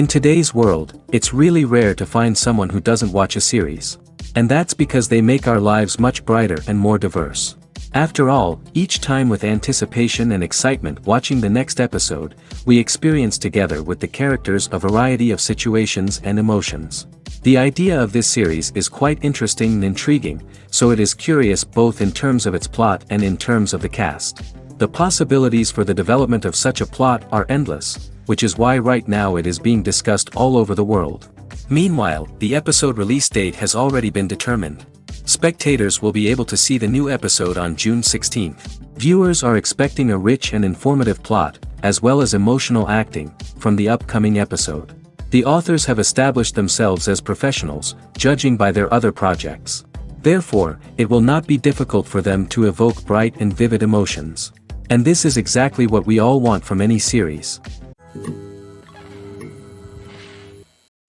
In today's world, it's really rare to find someone who doesn't watch a series. And that's because they make our lives much brighter and more diverse. After all, each time with anticipation and excitement watching the next episode, we experience together with the characters a variety of situations and emotions. The idea of this series is quite interesting and intriguing, so it is curious both in terms of its plot and in terms of the cast. The possibilities for the development of such a plot are endless, which is why right now it is being discussed all over the world. Meanwhile, the episode release date has already been determined. Spectators will be able to see the new episode on June 16th. Viewers are expecting a rich and informative plot, as well as emotional acting, from the upcoming episode. The authors have established themselves as professionals, judging by their other projects. Therefore, it will not be difficult for them to evoke bright and vivid emotions. And this is exactly what we all want from any series.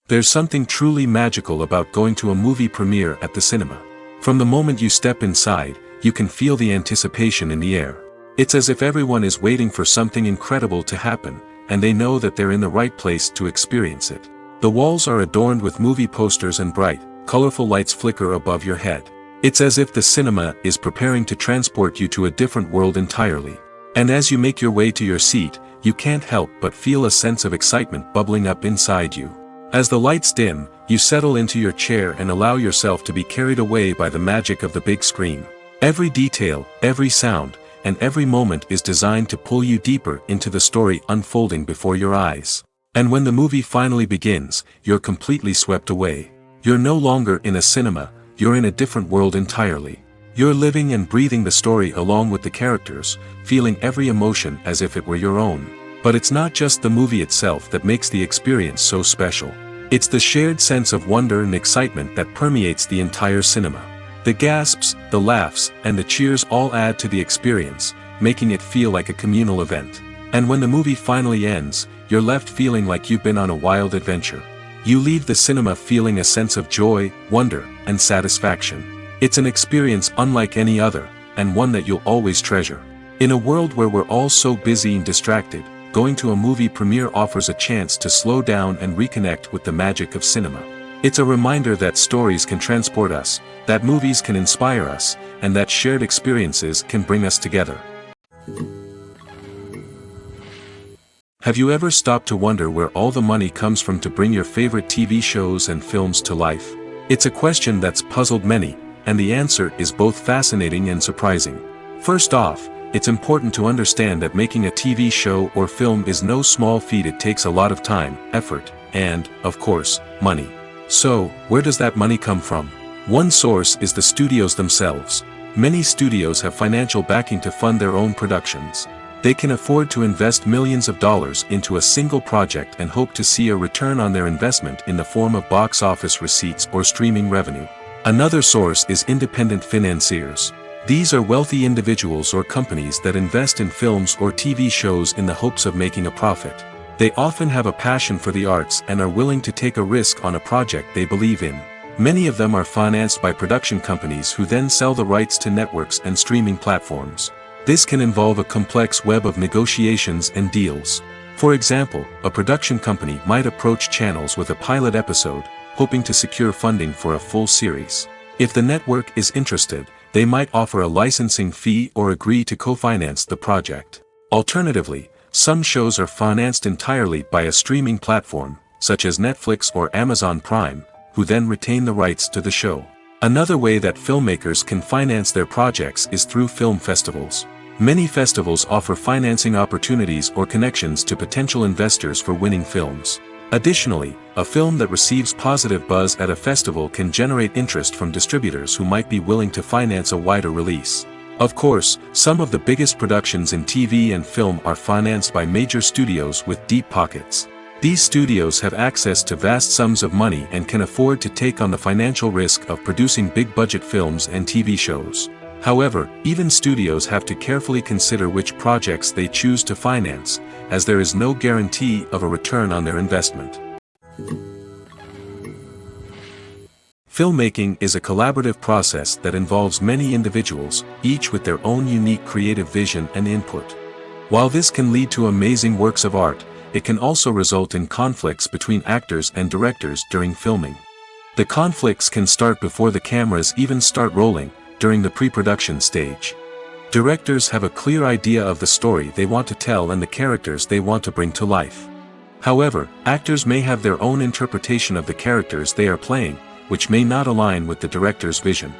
There's something truly magical about going to a movie premiere at the cinema. From the moment you step inside, you can feel the anticipation in the air. It's as if everyone is waiting for something incredible to happen, and they know that they're in the right place to experience it. The walls are adorned with movie posters and bright, colorful lights flicker above your head. It's as if the cinema is preparing to transport you to a different world entirely. And as you make your way to your seat, you can't help but feel a sense of excitement bubbling up inside you. As the lights dim, you settle into your chair and allow yourself to be carried away by the magic of the big screen. Every detail, every sound, and every moment is designed to pull you deeper into the story unfolding before your eyes. And when the movie finally begins, you're completely swept away. You're no longer in a cinema, you're in a different world entirely. You're living and breathing the story along with the characters, feeling every emotion as if it were your own. But it's not just the movie itself that makes the experience so special. It's the shared sense of wonder and excitement that permeates the entire cinema. The gasps, the laughs, and the cheers all add to the experience, making it feel like a communal event. And when the movie finally ends, you're left feeling like you've been on a wild adventure. You leave the cinema feeling a sense of joy, wonder, and satisfaction. It's an experience unlike any other, and one that you'll always treasure. In a world where we're all so busy and distracted, going to a movie premiere offers a chance to slow down and reconnect with the magic of cinema. It's a reminder that stories can transport us, that movies can inspire us, and that shared experiences can bring us together. Have you ever stopped to wonder where all the money comes from to bring your favorite TV shows and films to life? It's a question that's puzzled many, and the answer is both fascinating and surprising. First off, it's important to understand that making a TV show or film is no small feat. It takes a lot of time, effort, and, of course, money. So, where does that money come from? One source is the studios themselves. Many studios have financial backing to fund their own productions. They can afford to invest millions of dollars into a single project and hope to see a return on their investment in the form of box office receipts or streaming revenue. Another source is independent financiers. These are wealthy individuals or companies that invest in films or TV shows in the hopes of making a profit. They often have a passion for the arts and are willing to take a risk on a project they believe in. Many of them are financed by production companies who then sell the rights to networks and streaming platforms. This can involve a complex web of negotiations and deals. For example, a production company might approach channels with a pilot episode, hoping to secure funding for a full series. If the network is interested, they might offer a licensing fee or agree to co-finance the project. Alternatively, some shows are financed entirely by a streaming platform, such as Netflix or Amazon Prime, who then retain the rights to the show. Another way that filmmakers can finance their projects is through film festivals. Many festivals offer financing opportunities or connections to potential investors for winning films. Additionally, a film that receives positive buzz at a festival can generate interest from distributors who might be willing to finance a wider release. Of course, some of the biggest productions in TV and film are financed by major studios with deep pockets. These studios have access to vast sums of money and can afford to take on the financial risk of producing big-budget films and TV shows. However, even studios have to carefully consider which projects they choose to finance, as there is no guarantee of a return on their investment. Filmmaking is a collaborative process that involves many individuals, each with their own unique creative vision and input. While this can lead to amazing works of art, it can also result in conflicts between actors and directors during filming. The conflicts can start before the cameras even start rolling, during the pre-production stage. Directors have a clear idea of the story they want to tell and the characters they want to bring to life. However, actors may have their own interpretation of the characters they are playing, which may not align with the director's vision.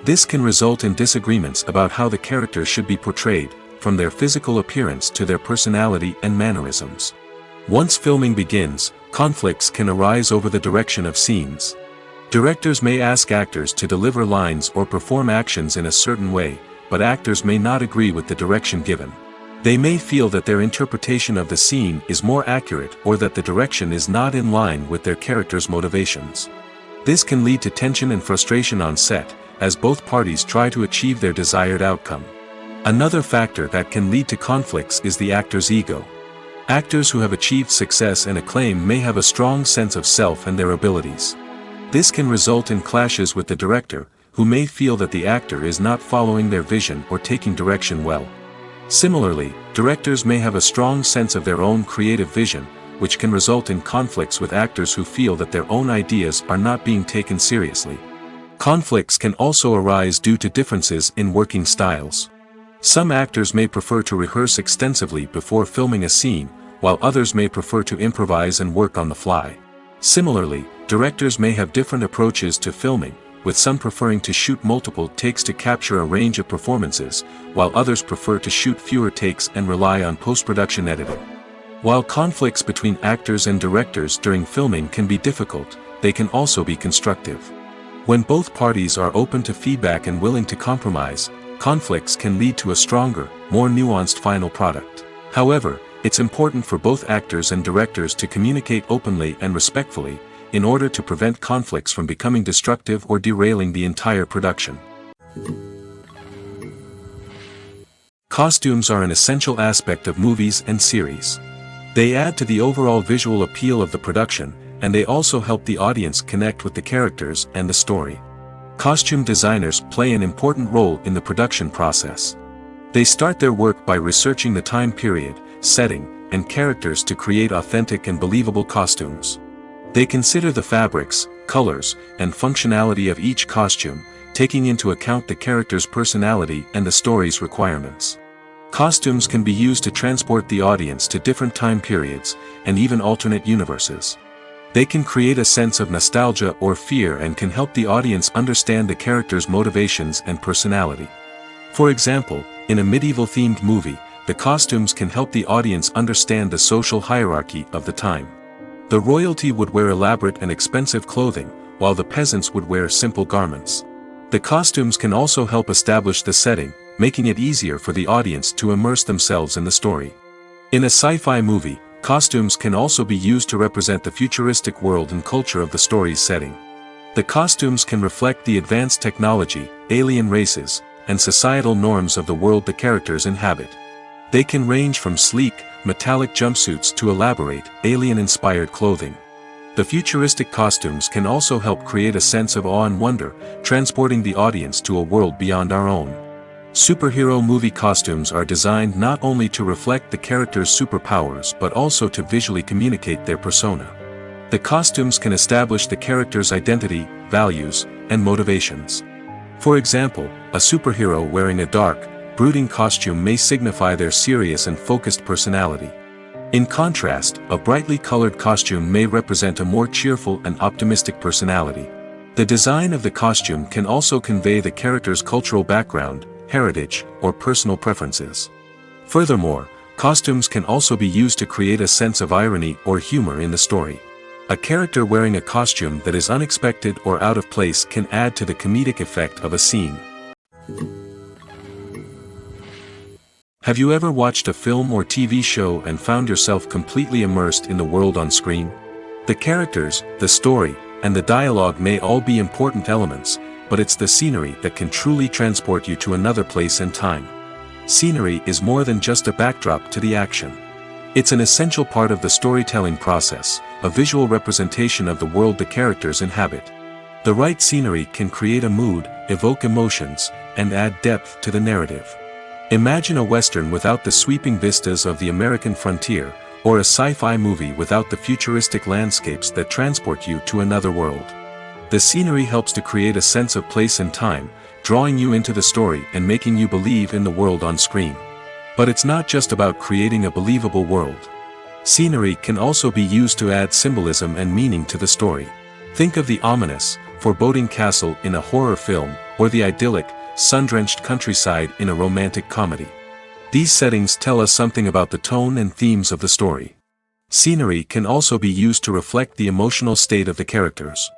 This can result in disagreements about how the characters should be portrayed, from their physical appearance to their personality and mannerisms. Once filming begins, conflicts can arise over the direction of scenes. Directors may ask actors to deliver lines or perform actions in a certain way, but actors may not agree with the direction given. They may feel that their interpretation of the scene is more accurate or that the direction is not in line with their character's motivations. This can lead to tension and frustration on set, as both parties try to achieve their desired outcome. Another factor that can lead to conflicts is the actor's ego. Actors who have achieved success and acclaim may have a strong sense of self and their abilities. This can result in clashes with the director, who may feel that the actor is not following their vision or taking direction well. Similarly, directors may have a strong sense of their own creative vision, which can result in conflicts with actors who feel that their own ideas are not being taken seriously. Conflicts can also arise due to differences in working styles. Some actors may prefer to rehearse extensively before filming a scene, while others may prefer to improvise and work on the fly. Similarly, directors may have different approaches to filming, with some preferring to shoot multiple takes to capture a range of performances, while others prefer to shoot fewer takes and rely on post-production editing. While conflicts between actors and directors during filming can be difficult, they can also be constructive. When both parties are open to feedback and willing to compromise, conflicts can lead to a stronger, more nuanced final product. However, it's important for both actors and directors to communicate openly and respectfully, in order to prevent conflicts from becoming destructive or derailing the entire production. Costumes are an essential aspect of movies and series. They add to the overall visual appeal of the production, and they also help the audience connect with the characters and the story. Costume designers play an important role in the production process. They start their work by researching the time period, setting, and characters to create authentic and believable costumes. They consider the fabrics, colors, and functionality of each costume, taking into account the character's personality and the story's requirements. Costumes can be used to transport the audience to different time periods, and even alternate universes. They can create a sense of nostalgia or fear and can help the audience understand the character's motivations and personality. For example, in a medieval-themed movie, the costumes can help the audience understand the social hierarchy of the time. The royalty would wear elaborate and expensive clothing, while the peasants would wear simple garments. The costumes can also help establish the setting, making it easier for the audience to immerse themselves in the story. In a sci-fi movie, costumes can also be used to represent the futuristic world and culture of the story's setting. The costumes can reflect the advanced technology, alien races, and societal norms of the world the characters inhabit. They can range from sleek, metallic jumpsuits to elaborate, alien-inspired clothing. The futuristic costumes can also help create a sense of awe and wonder, transporting the audience to a world beyond our own. Superhero movie costumes are designed not only to reflect the character's superpowers but also to visually communicate their persona. The costumes can establish the character's identity, values, and motivations. For example, a superhero wearing a dark, brooding costume may signify their serious and focused personality. In contrast, a brightly colored costume may represent a more cheerful and optimistic personality. The design of the costume can also convey the character's cultural background, heritage, or personal preferences. Furthermore, costumes can also be used to create a sense of irony or humor in the story. A character wearing a costume that is unexpected or out of place can add to the comedic effect of a scene. Have you ever watched a film or TV show and found yourself completely immersed in the world on screen? The characters, the story, and the dialogue may all be important elements, but it's the scenery that can truly transport you to another place and time. Scenery is more than just a backdrop to the action. It's an essential part of the storytelling process, a visual representation of the world the characters inhabit. The right scenery can create a mood, evoke emotions, and add depth to the narrative. Imagine a Western without the sweeping vistas of the American frontier, or a sci-fi movie without the futuristic landscapes that transport you to another world. The scenery helps to create a sense of place and time, drawing you into the story and making you believe in the world on screen. But it's not just about creating a believable world. Scenery can also be used to add symbolism and meaning to the story. Think of the ominous, foreboding castle in a horror film, or the idyllic, sun-drenched countryside in a romantic comedy. These settings tell us something about the tone and themes of the story. Scenery can also be used to reflect the emotional state of the characters.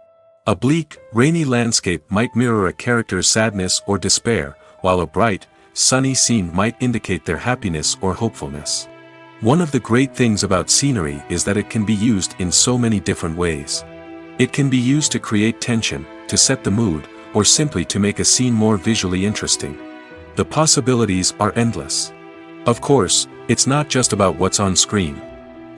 A bleak, rainy landscape might mirror a character's sadness or despair, while a bright, sunny scene might indicate their happiness or hopefulness. One of the great things about scenery is that it can be used in so many different ways. It can be used to create tension, to set the mood, or simply to make a scene more visually interesting. The possibilities are endless. Of course, it's not just about what's on screen.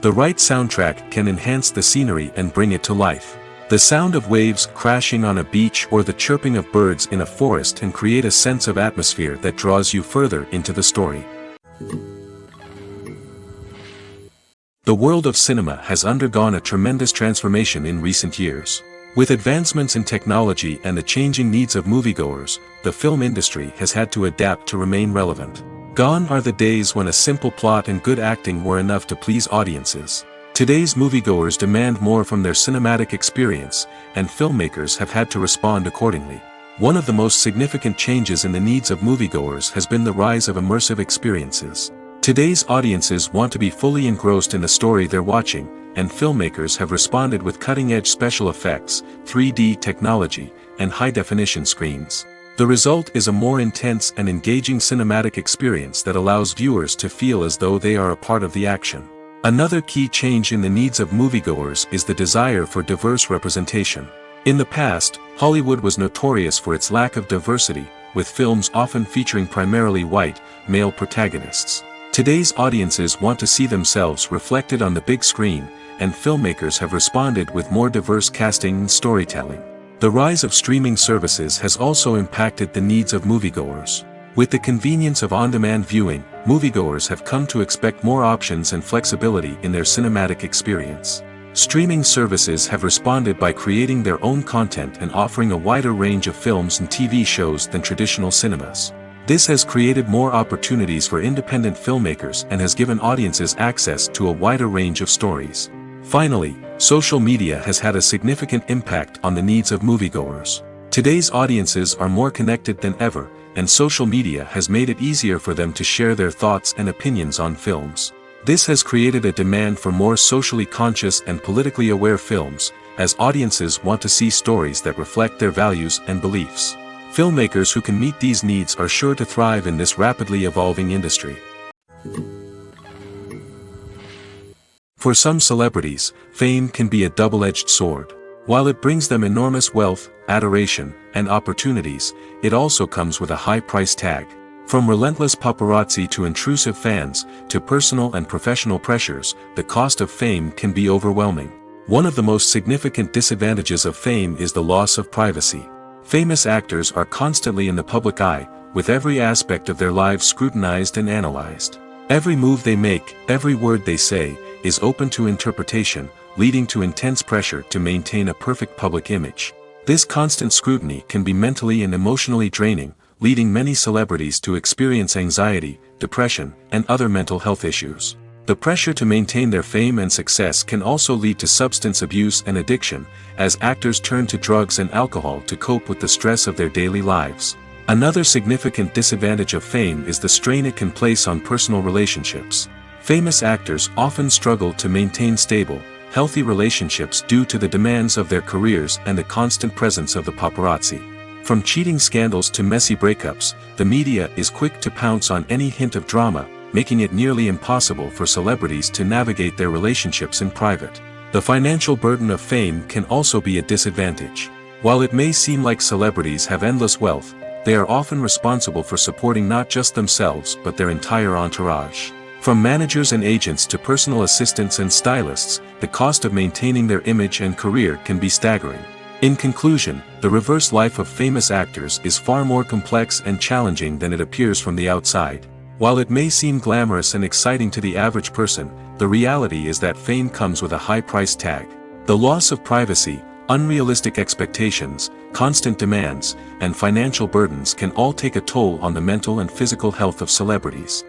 The right soundtrack can enhance the scenery and bring it to life. The sound of waves crashing on a beach or the chirping of birds in a forest can create a sense of atmosphere that draws you further into the story. The world of cinema has undergone a tremendous transformation in recent years. With advancements in technology and the changing needs of moviegoers, the film industry has had to adapt to remain relevant. Gone are the days when a simple plot and good acting were enough to please audiences. Today's moviegoers demand more from their cinematic experience, and filmmakers have had to respond accordingly. One of the most significant changes in the needs of moviegoers has been the rise of immersive experiences. Today's audiences want to be fully engrossed in the story they're watching, and filmmakers have responded with cutting-edge special effects, 3D technology, and high-definition screens. The result is a more intense and engaging cinematic experience that allows viewers to feel as though they are a part of the action. Another key change in the needs of moviegoers is the desire for diverse representation. In the past, Hollywood was notorious for its lack of diversity, with films often featuring primarily white, male protagonists. Today's audiences want to see themselves reflected on the big screen, and filmmakers have responded with more diverse casting and storytelling. The rise of streaming services has also impacted the needs of moviegoers. With the convenience of on-demand viewing, moviegoers have come to expect more options and flexibility in their cinematic experience. Streaming services have responded by creating their own content and offering a wider range of films and TV shows than traditional cinemas. This has created more opportunities for independent filmmakers and has given audiences access to a wider range of stories. Finally, social media has had a significant impact on the needs of moviegoers. Today's audiences are more connected than ever, and social media has made it easier for them to share their thoughts and opinions on films. This has created a demand for more socially conscious and politically aware films, as audiences want to see stories that reflect their values and beliefs. Filmmakers who can meet these needs are sure to thrive in this rapidly evolving industry. For some celebrities, fame can be a double-edged sword. While it brings them enormous wealth, adoration, and opportunities, it also comes with a high price tag. From relentless paparazzi to intrusive fans, to personal and professional pressures, the cost of fame can be overwhelming. One of the most significant disadvantages of fame is the loss of privacy. Famous actors are constantly in the public eye, with every aspect of their lives scrutinized and analyzed. Every move they make, every word they say, is open to interpretation, leading to intense pressure to maintain a perfect public image. This constant scrutiny can be mentally and emotionally draining, leading many celebrities to experience anxiety, depression, and other mental health issues. The pressure to maintain their fame and success can also lead to substance abuse and addiction, as actors turn to drugs and alcohol to cope with the stress of their daily lives. Another significant disadvantage of fame is the strain it can place on personal relationships. Famous actors often struggle to maintain stable, healthy relationships due to the demands of their careers and the constant presence of the paparazzi. From cheating scandals to messy breakups, the media is quick to pounce on any hint of drama, making it nearly impossible for celebrities to navigate their relationships in private. The financial burden of fame can also be a disadvantage. While it may seem like celebrities have endless wealth, they are often responsible for supporting not just themselves but their entire entourage. From managers and agents to personal assistants and stylists, the cost of maintaining their image and career can be staggering. In conclusion, the reverse life of famous actors is far more complex and challenging than it appears from the outside. While it may seem glamorous and exciting to the average person, the reality is that fame comes with a high price tag. The loss of privacy, unrealistic expectations, constant demands, and financial burdens can all take a toll on the mental and physical health of celebrities.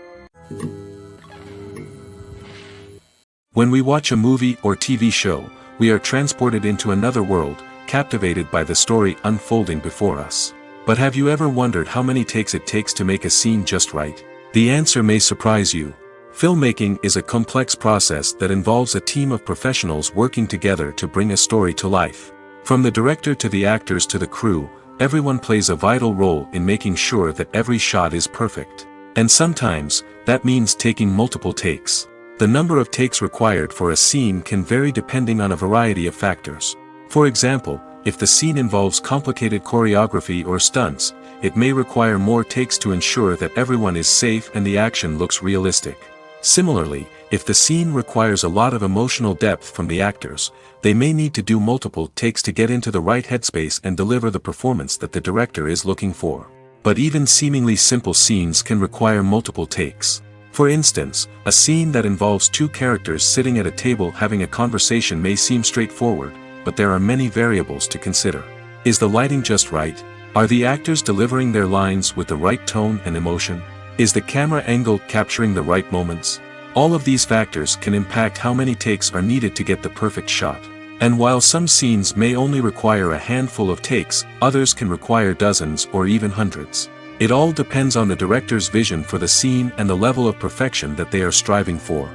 When we watch a movie or TV show, we are transported into another world, captivated by the story unfolding before us. But have you ever wondered how many takes it takes to make a scene just right? The answer may surprise you. Filmmaking is a complex process that involves a team of professionals working together to bring a story to life. From the director to the actors to the crew, everyone plays a vital role in making sure that every shot is perfect. And sometimes, that means taking multiple takes. The number of takes required for a scene can vary depending on a variety of factors. For example, if the scene involves complicated choreography or stunts, it may require more takes to ensure that everyone is safe and the action looks realistic. Similarly, if the scene requires a lot of emotional depth from the actors, they may need to do multiple takes to get into the right headspace and deliver the performance that the director is looking for. But even seemingly simple scenes can require multiple takes. For instance, a scene that involves two characters sitting at a table having a conversation may seem straightforward, but there are many variables to consider. Is the lighting just right? Are the actors delivering their lines with the right tone and emotion? Is the camera angle capturing the right moments? All of these factors can impact how many takes are needed to get the perfect shot. And while some scenes may only require a handful of takes, others can require dozens or even hundreds. It all depends on the director's vision for the scene and the level of perfection that they are striving for.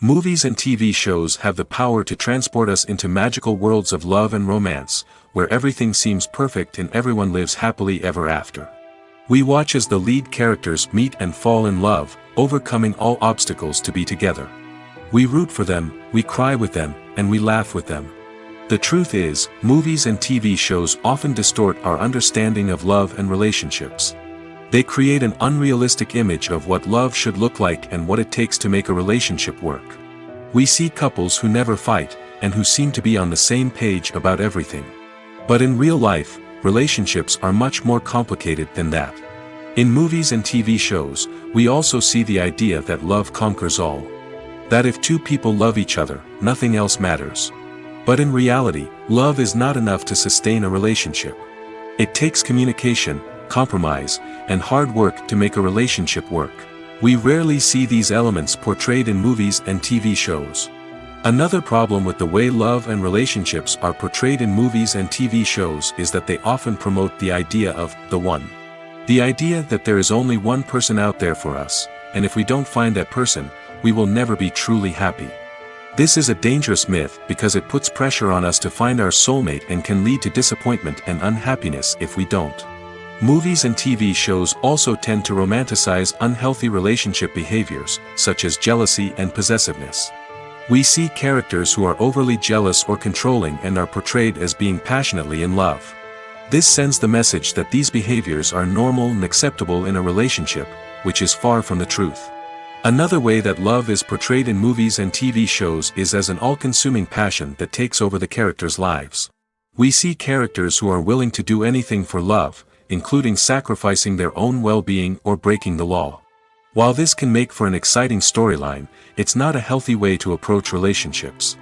Movies and TV shows have the power to transport us into magical worlds of love and romance, where everything seems perfect and everyone lives happily ever after. We watch as the lead characters meet and fall in love, overcoming all obstacles to be together. We root for them, we cry with them, and we laugh with them. The truth is, movies and TV shows often distort our understanding of love and relationships. They create an unrealistic image of what love should look like and what it takes to make a relationship work. We see couples who never fight, and who seem to be on the same page about everything. But in real life, relationships are much more complicated than that. In movies and TV shows, we also see the idea that love conquers all. That if two people love each other, nothing else matters. But in reality, love is not enough to sustain a relationship. It takes communication, compromise, and hard work to make a relationship work. We rarely see these elements portrayed in movies and TV shows. Another problem with the way love and relationships are portrayed in movies and TV shows is that they often promote the idea of the one. The idea that there is only one person out there for us, and if we don't find that person, we will never be truly happy. This is a dangerous myth because it puts pressure on us to find our soulmate and can lead to disappointment and unhappiness if we don't. Movies and TV shows also tend to romanticize unhealthy relationship behaviors, such as jealousy and possessiveness. We see characters who are overly jealous or controlling and are portrayed as being passionately in love. This sends the message that these behaviors are normal and acceptable in a relationship, which is far from the truth. Another way that love is portrayed in movies and TV shows is as an all-consuming passion that takes over the characters' lives. We see characters who are willing to do anything for love, including sacrificing their own well-being or breaking the law. While this can make for an exciting storyline, it's not a healthy way to approach relationships.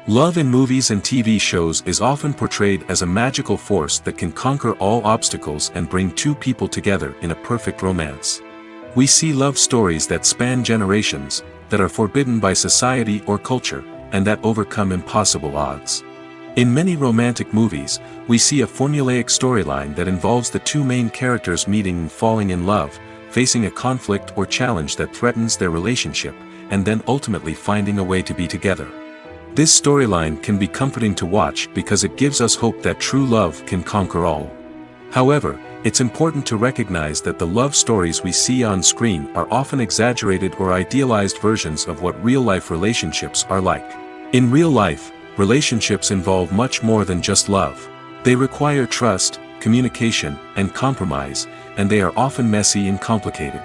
Love in movies and TV shows is often portrayed as a magical force that can conquer all obstacles and bring two people together in a perfect romance. We see love stories that span generations, that are forbidden by society or culture, and that overcome impossible odds. In many romantic movies, we see a formulaic storyline that involves the two main characters meeting and falling in love, facing a conflict or challenge that threatens their relationship, and then ultimately finding a way to be together. This storyline can be comforting to watch because it gives us hope that true love can conquer all. However, it's important to recognize that the love stories we see on screen are often exaggerated or idealized versions of what real-life relationships are like. In real life, relationships involve much more than just love. They require trust, communication, and compromise, and they are often messy and complicated.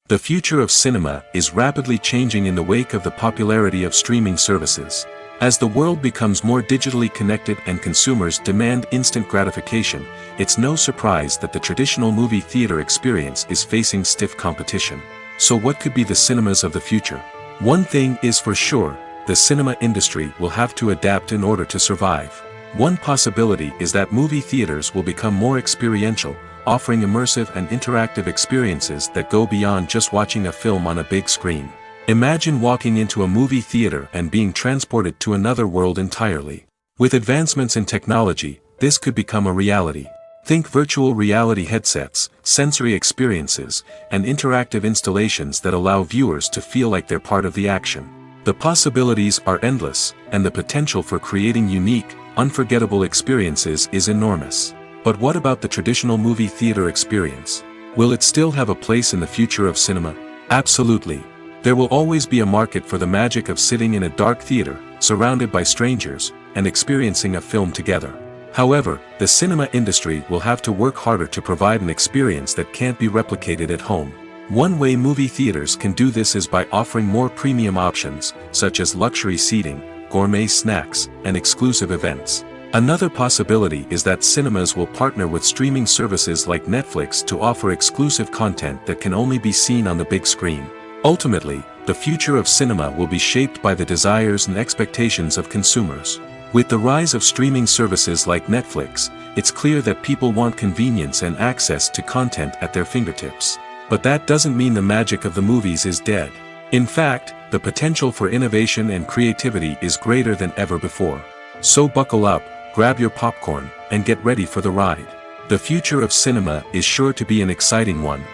The future of cinema is rapidly changing in the wake of the popularity of streaming services. As the world becomes more digitally connected and consumers demand instant gratification, it's no surprise that the traditional movie theater experience is facing stiff competition. So what could be the cinemas of the future? One thing is for sure, the cinema industry will have to adapt in order to survive. One possibility is that movie theaters will become more experiential, offering immersive and interactive experiences that go beyond just watching a film on a big screen. Imagine walking into a movie theater and being transported to another world entirely. With advancements in technology, this could become a reality. Think virtual reality headsets, sensory experiences, and interactive installations that allow viewers to feel like they're part of the action. The possibilities are endless, and the potential for creating unique, unforgettable experiences is enormous. But what about the traditional movie theater experience? Will it still have a place in the future of cinema? Absolutely. There will always be a market for the magic of sitting in a dark theater, surrounded by strangers, and experiencing a film together. However, the cinema industry will have to work harder to provide an experience that can't be replicated at home. One way movie theaters can do this is by offering more premium options, such as luxury seating, gourmet snacks, and exclusive events. Another possibility is that cinemas will partner with streaming services like Netflix to offer exclusive content that can only be seen on the big screen. Ultimately, the future of cinema will be shaped by the desires and expectations of consumers. With the rise of streaming services like Netflix, it's clear that people want convenience and access to content at their fingertips. But that doesn't mean the magic of the movies is dead. In fact, the potential for innovation and creativity is greater than ever before. So buckle up, grab your popcorn, and get ready for the ride. The future of cinema is sure to be an exciting one.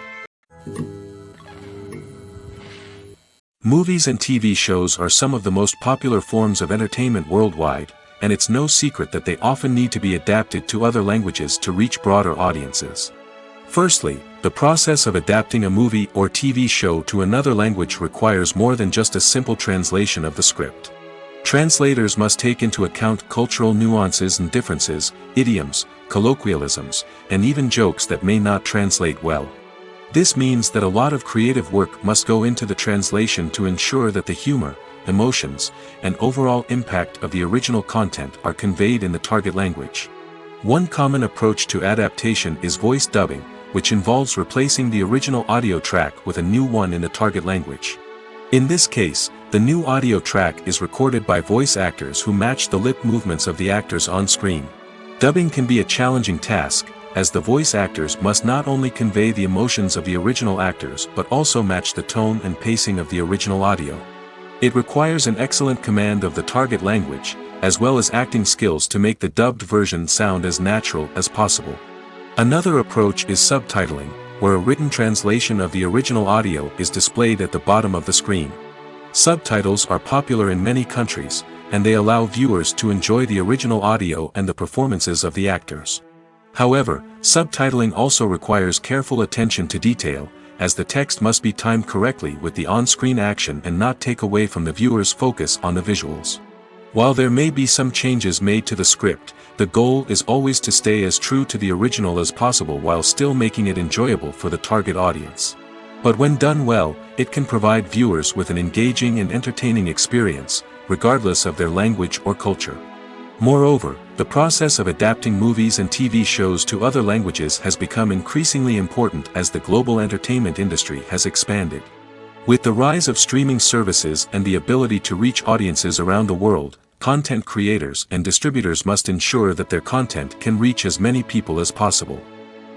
Movies and TV shows are some of the most popular forms of entertainment worldwide, and it's no secret that they often need to be adapted to other languages to reach broader audiences. Firstly, the process of adapting a movie or TV show to another language requires more than just a simple translation of the script. Translators must take into account cultural nuances and differences, idioms, colloquialisms, and even jokes that may not translate well. This means that a lot of creative work must go into the translation to ensure that the humor, emotions, and overall impact of the original content are conveyed in the target language. One common approach to adaptation is voice dubbing, which involves replacing the original audio track with a new one in the target language. In this case, the new audio track is recorded by voice actors who match the lip movements of the actors on screen. Dubbing can be a challenging task, as the voice actors must not only convey the emotions of the original actors but also match the tone and pacing of the original audio. It requires an excellent command of the target language, as well as acting skills to make the dubbed version sound as natural as possible. Another approach is subtitling, where a written translation of the original audio is displayed at the bottom of the screen. Subtitles are popular in many countries, and they allow viewers to enjoy the original audio and the performances of the actors. However, subtitling also requires careful attention to detail, as the text must be timed correctly with the on-screen action and not take away from the viewer's focus on the visuals. While there may be some changes made to the script, the goal is always to stay as true to the original as possible while still making it enjoyable for the target audience. But when done well, it can provide viewers with an engaging and entertaining experience, regardless of their language or culture. Moreover, the process of adapting movies and TV shows to other languages has become increasingly important as the global entertainment industry has expanded. With the rise of streaming services and the ability to reach audiences around the world, content creators and distributors must ensure that their content can reach as many people as possible.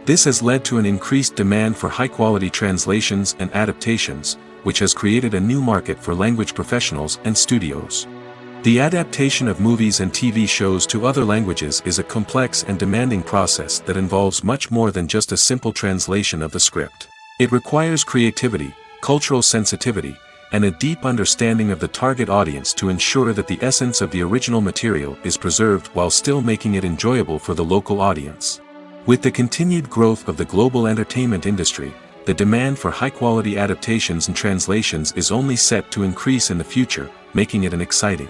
This has led to an increased demand for high-quality translations and adaptations, which has created a new market for language professionals and studios. The adaptation of movies and TV shows to other languages is a complex and demanding process that involves much more than just a simple translation of the script. It requires creativity, cultural sensitivity, and a deep understanding of the target audience to ensure that the essence of the original material is preserved while still making it enjoyable for the local audience. With the continued growth of the global entertainment industry, the demand for high-quality adaptations and translations is only set to increase in the future, making it an exciting.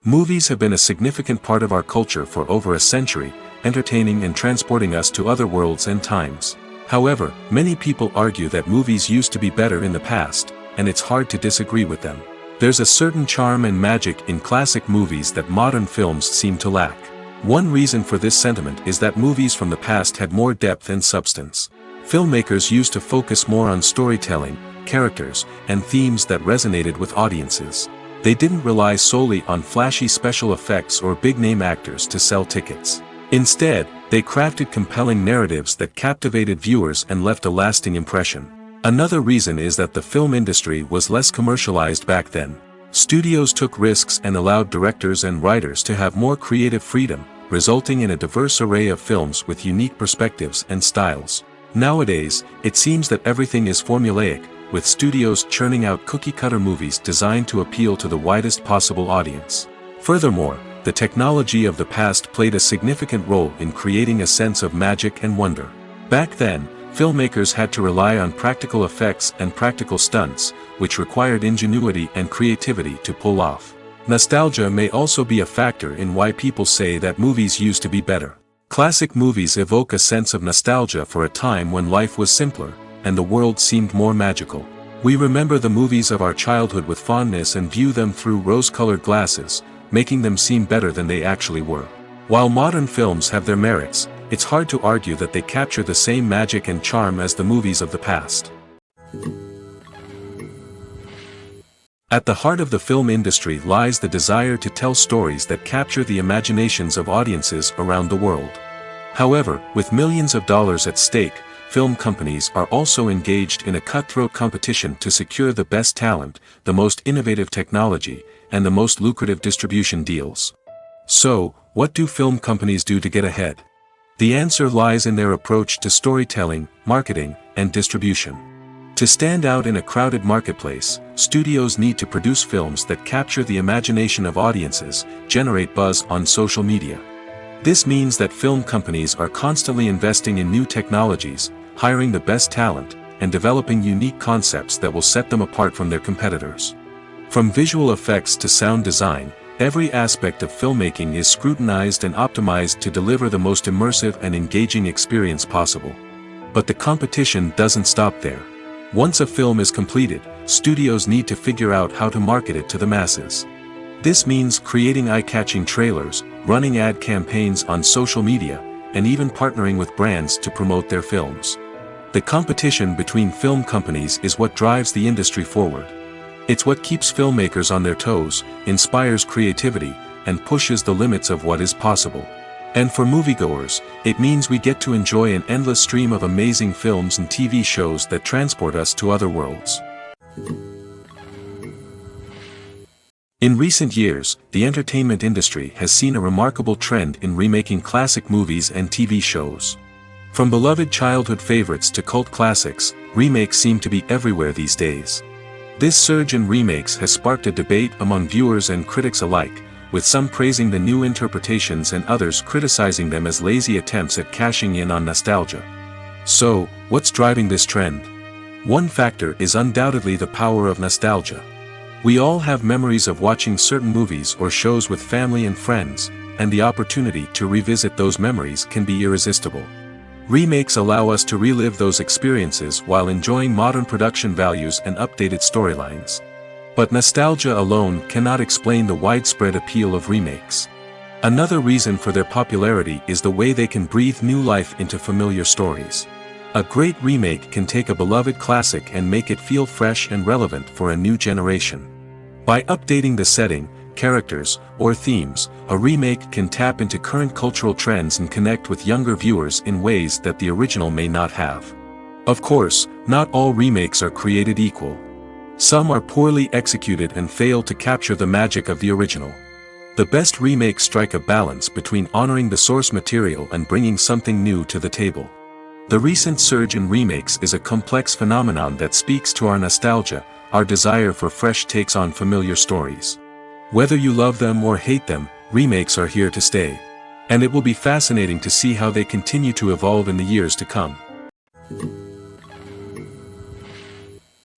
Movies have been a significant part of our culture for over a century, entertaining and transporting us to other worlds and times. However, many people argue that movies used to be better in the past, and it's hard to disagree with them. There's a certain charm and magic in classic movies that modern films seem to lack. One reason for this sentiment is that movies from the past had more depth and substance. Filmmakers used to focus more on storytelling, characters, and themes that resonated with audiences. They didn't rely solely on flashy special effects or big-name actors to sell tickets. Instead, they crafted compelling narratives that captivated viewers and left a lasting impression. Another reason is that the film industry was less commercialized back then. Studios took risks and allowed directors and writers to have more creative freedom, resulting in a diverse array of films with unique perspectives and styles. Nowadays, it seems that everything is formulaic, with studios churning out cookie-cutter movies designed to appeal to the widest possible audience. Furthermore, the technology of the past played a significant role in creating a sense of magic and wonder. Back then, filmmakers had to rely on practical effects and practical stunts, which required ingenuity and creativity to pull off. Nostalgia may also be a factor in why people say that movies used to be better. Classic movies evoke a sense of nostalgia for a time when life was simpler, and the world seemed more magical. We remember the movies of our childhood with fondness and view them through rose-colored glasses, making them seem better than they actually were. While modern films have their merits, it's hard to argue that they capture the same magic and charm as the movies of the past. At the heart of the film industry lies the desire to tell stories that capture the imaginations of audiences around the world. However, with millions of dollars at stake, film companies are also engaged in a cutthroat competition to secure the best talent, the most innovative technology, and the most lucrative distribution deals. So, what do film companies do to get ahead? The answer lies in their approach to storytelling, marketing, and distribution. To stand out in a crowded marketplace, studios need to produce films that capture the imagination of audiences, generate buzz on social media. This means that film companies are constantly investing in new technologies, hiring the best talent, and developing unique concepts that will set them apart from their competitors. From visual effects to sound design, every aspect of filmmaking is scrutinized and optimized to deliver the most immersive and engaging experience possible. But the competition doesn't stop there. Once a film is completed, studios need to figure out how to market it to the masses. This means creating eye-catching trailers, running ad campaigns on social media, and even partnering with brands to promote their films. The competition between film companies is what drives the industry forward. It's what keeps filmmakers on their toes, inspires creativity, and pushes the limits of what is possible. And for moviegoers, it means we get to enjoy an endless stream of amazing films and TV shows that transport us to other worlds. In recent years, the entertainment industry has seen a remarkable trend in remaking classic movies and TV shows. From beloved childhood favorites to cult classics, remakes seem to be everywhere these days. This surge in remakes has sparked a debate among viewers and critics alike, with some praising the new interpretations and others criticizing them as lazy attempts at cashing in on nostalgia. So, what's driving this trend? One factor is undoubtedly the power of nostalgia. We all have memories of watching certain movies or shows with family and friends, and the opportunity to revisit those memories can be irresistible. Remakes allow us to relive those experiences while enjoying modern production values and updated storylines. But nostalgia alone cannot explain the widespread appeal of remakes. Another reason for their popularity is the way they can breathe new life into familiar stories. A great remake can take a beloved classic and make it feel fresh and relevant for a new generation. By updating the setting, characters, or themes, a remake can tap into current cultural trends and connect with younger viewers in ways that the original may not have. Of course, not all remakes are created equal. Some are poorly executed and fail to capture the magic of the original. The best remakes strike a balance between honoring the source material and bringing something new to the table. The recent surge in remakes is a complex phenomenon that speaks to our nostalgia, our desire for fresh takes on familiar stories. Whether you love them or hate them, remakes are here to stay. And it will be fascinating to see how they continue to evolve in the years to come.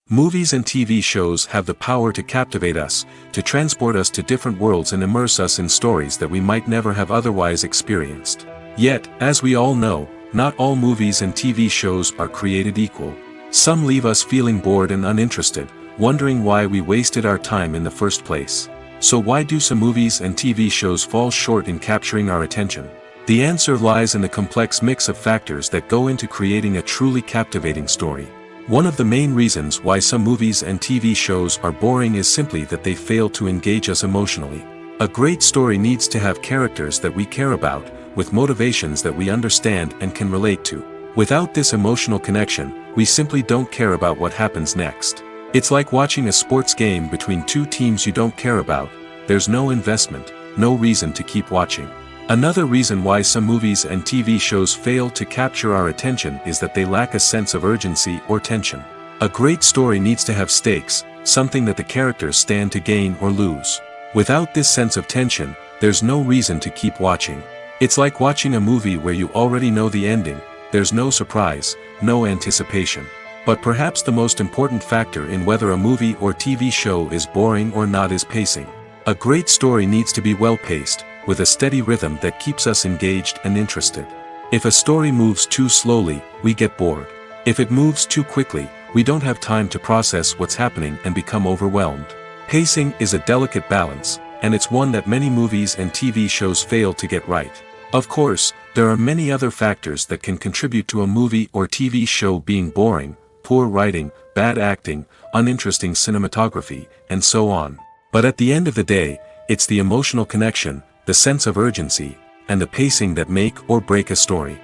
Movies and TV shows have the power to captivate us, to transport us to different worlds and immerse us in stories that we might never have otherwise experienced. Yet, as we all know, not all movies and TV shows are created equal. Some leave us feeling bored and uninterested, wondering why we wasted our time in the first place. So why do some movies and TV shows fall short in capturing our attention? The answer lies in the complex mix of factors that go into creating a truly captivating story. One of the main reasons why some movies and TV shows are boring is simply that they fail to engage us emotionally. A great story needs to have characters that we care about, with motivations that we understand and can relate to. Without this emotional connection, we simply don't care about what happens next. It's like watching a sports game between two teams you don't care about. There's no investment, no reason to keep watching. Another reason why some movies and TV shows fail to capture our attention is that they lack a sense of urgency or tension. A great story needs to have stakes, something that the characters stand to gain or lose. Without this sense of tension, there's no reason to keep watching. It's like watching a movie where you already know the ending. There's no surprise, no anticipation. But perhaps the most important factor in whether a movie or TV show is boring or not is pacing. A great story needs to be well-paced, with a steady rhythm that keeps us engaged and interested. If a story moves too slowly, we get bored. If it moves too quickly, we don't have time to process what's happening and become overwhelmed. Pacing is a delicate balance, and it's one that many movies and TV shows fail to get right. Of course, there are many other factors that can contribute to a movie or TV show being boring: poor writing, bad acting, uninteresting cinematography, and so on. But at the end of the day, it's the emotional connection, the sense of urgency, and the pacing that make or break a story.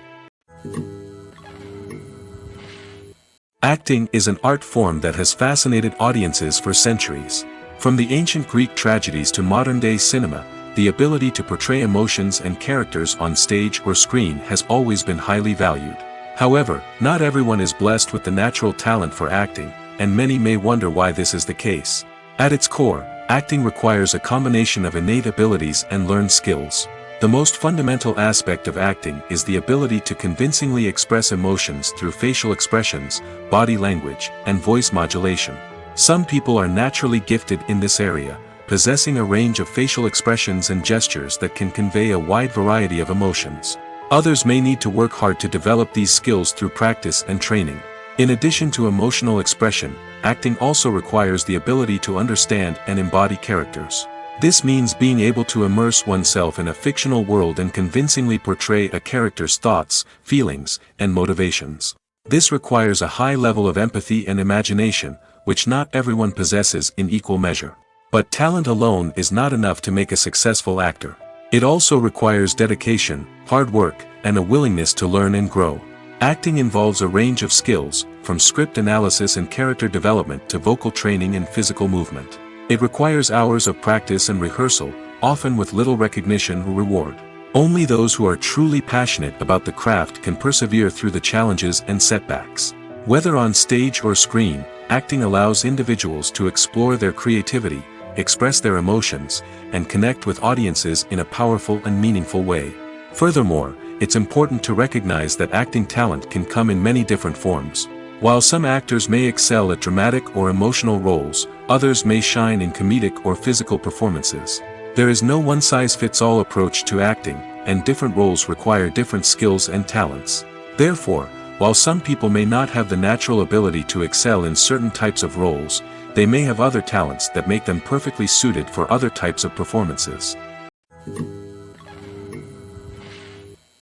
Acting is an art form that has fascinated audiences for centuries. From the ancient Greek tragedies to modern-day cinema, the ability to portray emotions and characters on stage or screen has always been highly valued. However, not everyone is blessed with the natural talent for acting, and many may wonder why this is the case. At its core, acting requires a combination of innate abilities and learned skills. The most fundamental aspect of acting is the ability to convincingly express emotions through facial expressions, body language, and voice modulation. Some people are naturally gifted in this area, possessing a range of facial expressions and gestures that can convey a wide variety of emotions. Others may need to work hard to develop these skills through practice and training. In addition to emotional expression, acting also requires the ability to understand and embody characters. This means being able to immerse oneself in a fictional world and convincingly portray a character's thoughts, feelings, and motivations. This requires a high level of empathy and imagination, which not everyone possesses in equal measure. But talent alone is not enough to make a successful actor. It also requires dedication, hard work, and a willingness to learn and grow. Acting involves a range of skills, from script analysis and character development to vocal training and physical movement. It requires hours of practice and rehearsal, often with little recognition or reward. Only those who are truly passionate about the craft can persevere through the challenges and setbacks. Whether on stage or screen, acting allows individuals to explore their creativity, express their emotions, and connect with audiences in a powerful and meaningful way. Furthermore, it's important to recognize that acting talent can come in many different forms. While some actors may excel at dramatic or emotional roles, others may shine in comedic or physical performances. There is no one-size-fits-all approach to acting, and different roles require different skills and talents. Therefore, while some people may not have the natural ability to excel in certain types of roles, they may have other talents that make them perfectly suited for other types of performances.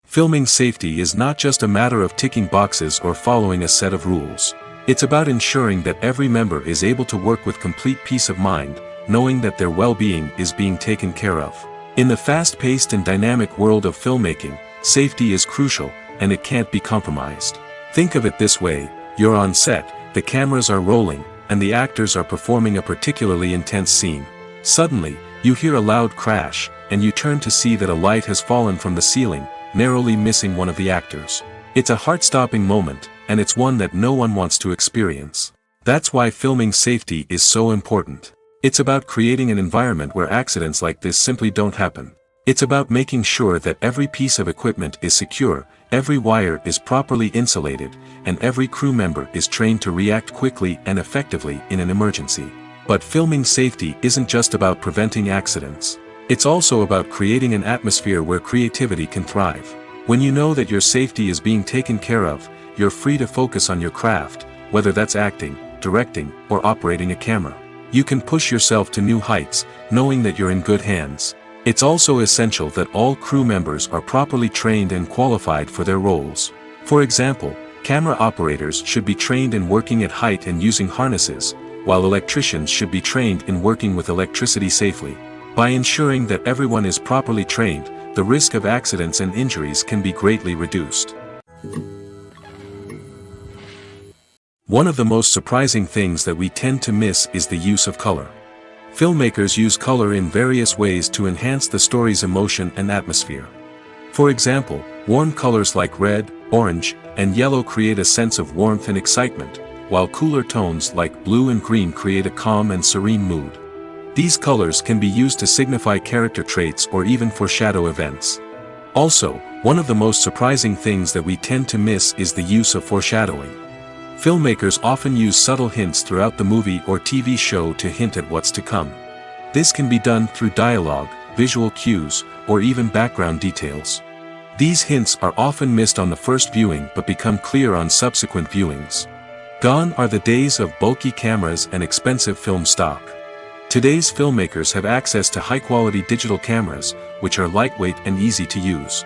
Filming safety is not just a matter of ticking boxes or following a set of rules. It's about ensuring that every member is able to work with complete peace of mind, knowing that their well-being is being taken care of. In the fast-paced and dynamic world of filmmaking, safety is crucial, and it can't be compromised. Think of it this way: you're on set, the cameras are rolling, and the actors are performing a particularly intense scene. Suddenly, you hear a loud crash, and you turn to see that a light has fallen from the ceiling, narrowly missing one of the actors. It's a heart-stopping moment, and it's one that no one wants to experience. That's why filming safety is so important. It's about creating an environment where accidents like this simply don't happen. It's about making sure that every piece of equipment is secure, every wire is properly insulated, and every crew member is trained to react quickly and effectively in an emergency. But filming safety isn't just about preventing accidents. It's also about creating an atmosphere where creativity can thrive. When you know that your safety is being taken care of, you're free to focus on your craft, whether that's acting, directing or operating a camera. You can push yourself to new heights, knowing that you're in good hands. It's also essential that all crew members are properly trained and qualified for their roles. For example, camera operators should be trained in working at height and using harnesses, while electricians should be trained in working with electricity safely. By ensuring that everyone is properly trained, the risk of accidents and injuries can be greatly reduced. One of the most surprising things that we tend to miss is the use of color. Filmmakers use color in various ways to enhance the story's emotion and atmosphere. For example, warm colors like red, orange, and yellow create a sense of warmth and excitement, while cooler tones like blue and green create a calm and serene mood. These colors can be used to signify character traits or even foreshadow events. Also, one of the most surprising things that we tend to miss is the use of foreshadowing. Filmmakers often use subtle hints throughout the movie or TV show to hint at what's to come. This can be done through dialogue, visual cues, or even background details. These hints are often missed on the first viewing but become clear on subsequent viewings. Gone are the days of bulky cameras and expensive film stock. Today's filmmakers have access to high-quality digital cameras, which are lightweight and easy to use.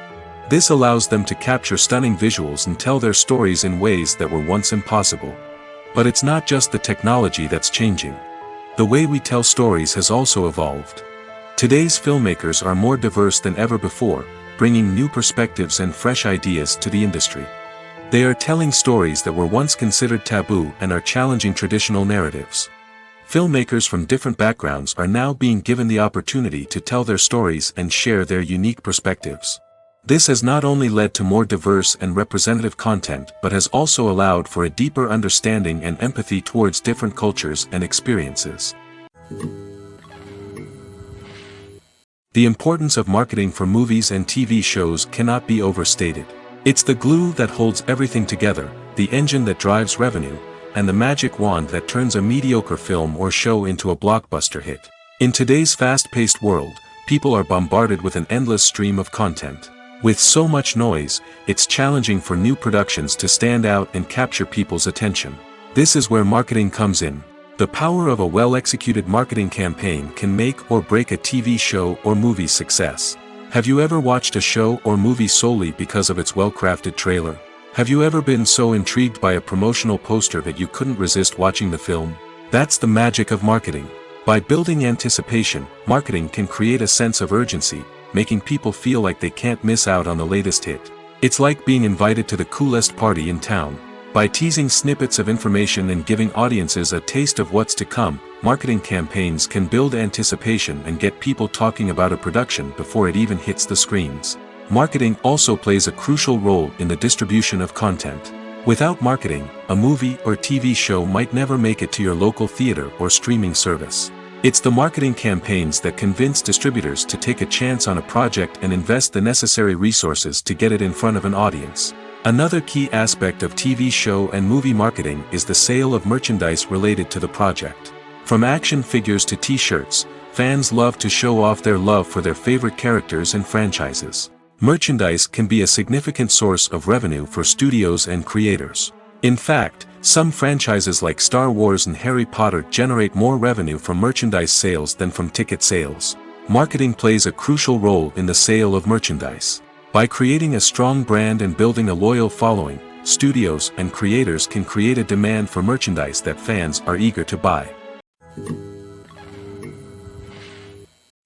This allows them to capture stunning visuals and tell their stories in ways that were once impossible. But it's not just the technology that's changing. The way we tell stories has also evolved. Today's filmmakers are more diverse than ever before, bringing new perspectives and fresh ideas to the industry. They are telling stories that were once considered taboo and are challenging traditional narratives. Filmmakers from different backgrounds are now being given the opportunity to tell their stories and share their unique perspectives. This has not only led to more diverse and representative content but has also allowed for a deeper understanding and empathy towards different cultures and experiences. The importance of marketing for movies and TV shows cannot be overstated. It's the glue that holds everything together, the engine that drives revenue, and the magic wand that turns a mediocre film or show into a blockbuster hit. In today's fast-paced world, people are bombarded with an endless stream of content. With so much noise, it's challenging for new productions to stand out and capture people's attention. This is where marketing comes in. The power of a well-executed marketing campaign can make or break a TV show or movie's success. Have you ever watched a show or movie solely because of its well-crafted trailer? Have you ever been so intrigued by a promotional poster that you couldn't resist watching the film? That's the magic of marketing. By building anticipation, marketing can create a sense of urgency, making people feel like they can't miss out on the latest hit. It's like being invited to the coolest party in town. By teasing snippets of information and giving audiences a taste of what's to come, marketing campaigns can build anticipation and get people talking about a production before it even hits the screens. Marketing also plays a crucial role in the distribution of content. Without marketing, a movie or TV show might never make it to your local theater or streaming service. It's the marketing campaigns that convince distributors to take a chance on a project and invest the necessary resources to get it in front of an audience. Another key aspect of TV show and movie marketing is the sale of merchandise related to the project. From action figures to t-shirts, fans love to show off their love for their favorite characters and franchises. Merchandise can be a significant source of revenue for studios and creators. In fact, some franchises like Star Wars and Harry Potter generate more revenue from merchandise sales than from ticket sales. Marketing plays a crucial role in the sale of merchandise. By creating a strong brand and building a loyal following, studios and creators can create a demand for merchandise that fans are eager to buy.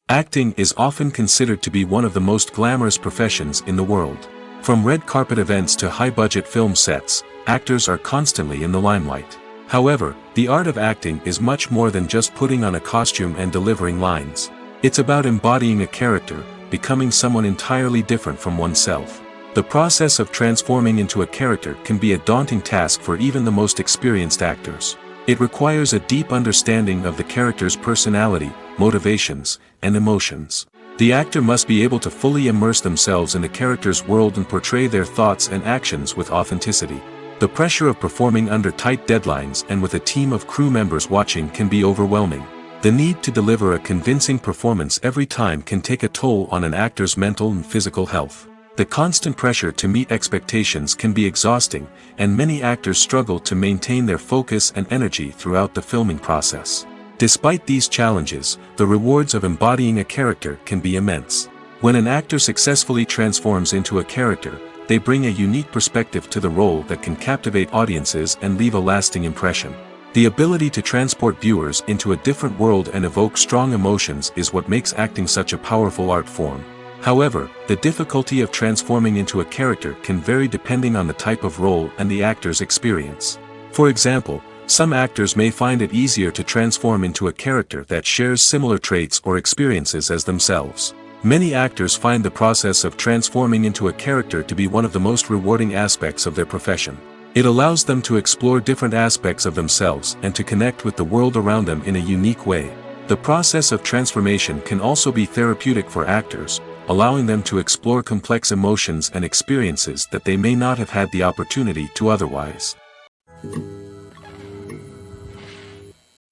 Acting is often considered to be one of the most glamorous professions in the world. From red carpet events to high-budget film sets, actors are constantly in the limelight. However, the art of acting is much more than just putting on a costume and delivering lines. It's about embodying a character, becoming someone entirely different from oneself. The process of transforming into a character can be a daunting task for even the most experienced actors. It requires a deep understanding of the character's personality, motivations, and emotions. The actor must be able to fully immerse themselves in the character's world and portray their thoughts and actions with authenticity. The pressure of performing under tight deadlines and with a team of crew members watching can be overwhelming. The need to deliver a convincing performance every time can take a toll on an actor's mental and physical health. The constant pressure to meet expectations can be exhausting, and many actors struggle to maintain their focus and energy throughout the filming process. Despite these challenges, the rewards of embodying a character can be immense. When an actor successfully transforms into a character, they bring a unique perspective to the role that can captivate audiences and leave a lasting impression. The ability to transport viewers into a different world and evoke strong emotions is what makes acting such a powerful art form. However, the difficulty of transforming into a character can vary depending on the type of role and the actor's experience. For example, some actors may find it easier to transform into a character that shares similar traits or experiences as themselves. Many actors find the process of transforming into a character to be one of the most rewarding aspects of their profession. It allows them to explore different aspects of themselves and to connect with the world around them in a unique way. The process of transformation can also be therapeutic for actors, allowing them to explore complex emotions and experiences that they may not have had the opportunity to otherwise.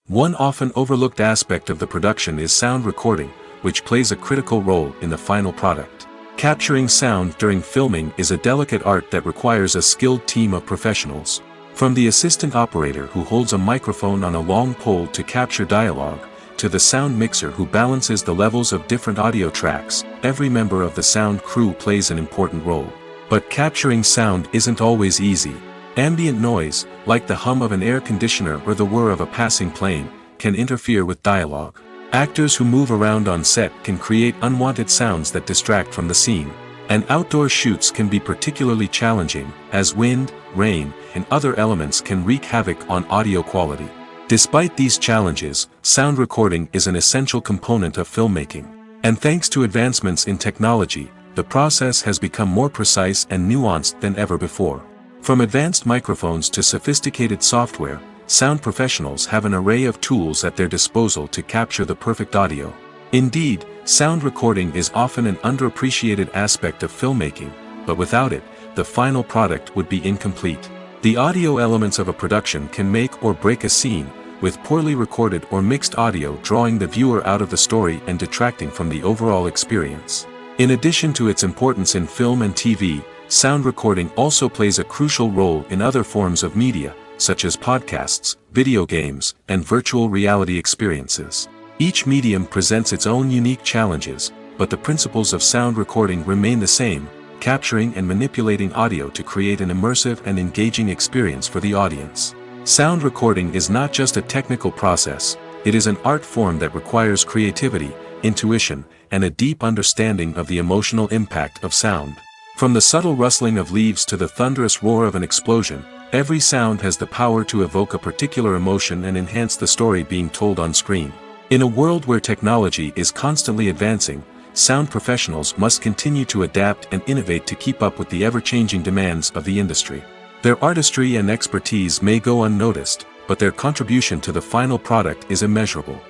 One often overlooked aspect of the production is sound recording, which plays a critical role in the final product. Capturing sound during filming is a delicate art that requires a skilled team of professionals. From the assistant operator who holds a microphone on a long pole to capture dialogue, to the sound mixer who balances the levels of different audio tracks, every member of the sound crew plays an important role. But capturing sound isn't always easy. Ambient noise, like the hum of an air conditioner or the whir of a passing plane, can interfere with dialogue. Actors who move around on set can create unwanted sounds that distract from the scene. And outdoor shoots can be particularly challenging, as wind, rain, and other elements can wreak havoc on audio quality. Despite these challenges, sound recording is an essential component of filmmaking. And thanks to advancements in technology, the process has become more precise and nuanced than ever before. From advanced microphones to sophisticated software, sound professionals have an array of tools at their disposal to capture the perfect audio. Indeed, sound recording is often an underappreciated aspect of filmmaking, but without it, the final product would be incomplete. The audio elements of a production can make or break a scene, with poorly recorded or mixed audio drawing the viewer out of the story and detracting from the overall experience. In addition to its importance in film and TV, sound recording also plays a crucial role in other forms of media, such as podcasts, video games, and virtual reality experiences. Each medium presents its own unique challenges, but the principles of sound recording remain the same, capturing and manipulating audio to create an immersive and engaging experience for the audience. Sound recording is not just a technical process, it is an art form that requires creativity, intuition, and a deep understanding of the emotional impact of sound. From the subtle rustling of leaves to the thunderous roar of an explosion, every sound has the power to evoke a particular emotion and enhance the story being told on screen. In a world where technology is constantly advancing, sound professionals must continue to adapt and innovate to keep up with the ever-changing demands of the industry. Their artistry and expertise may go unnoticed, but their contribution to the final product is immeasurable.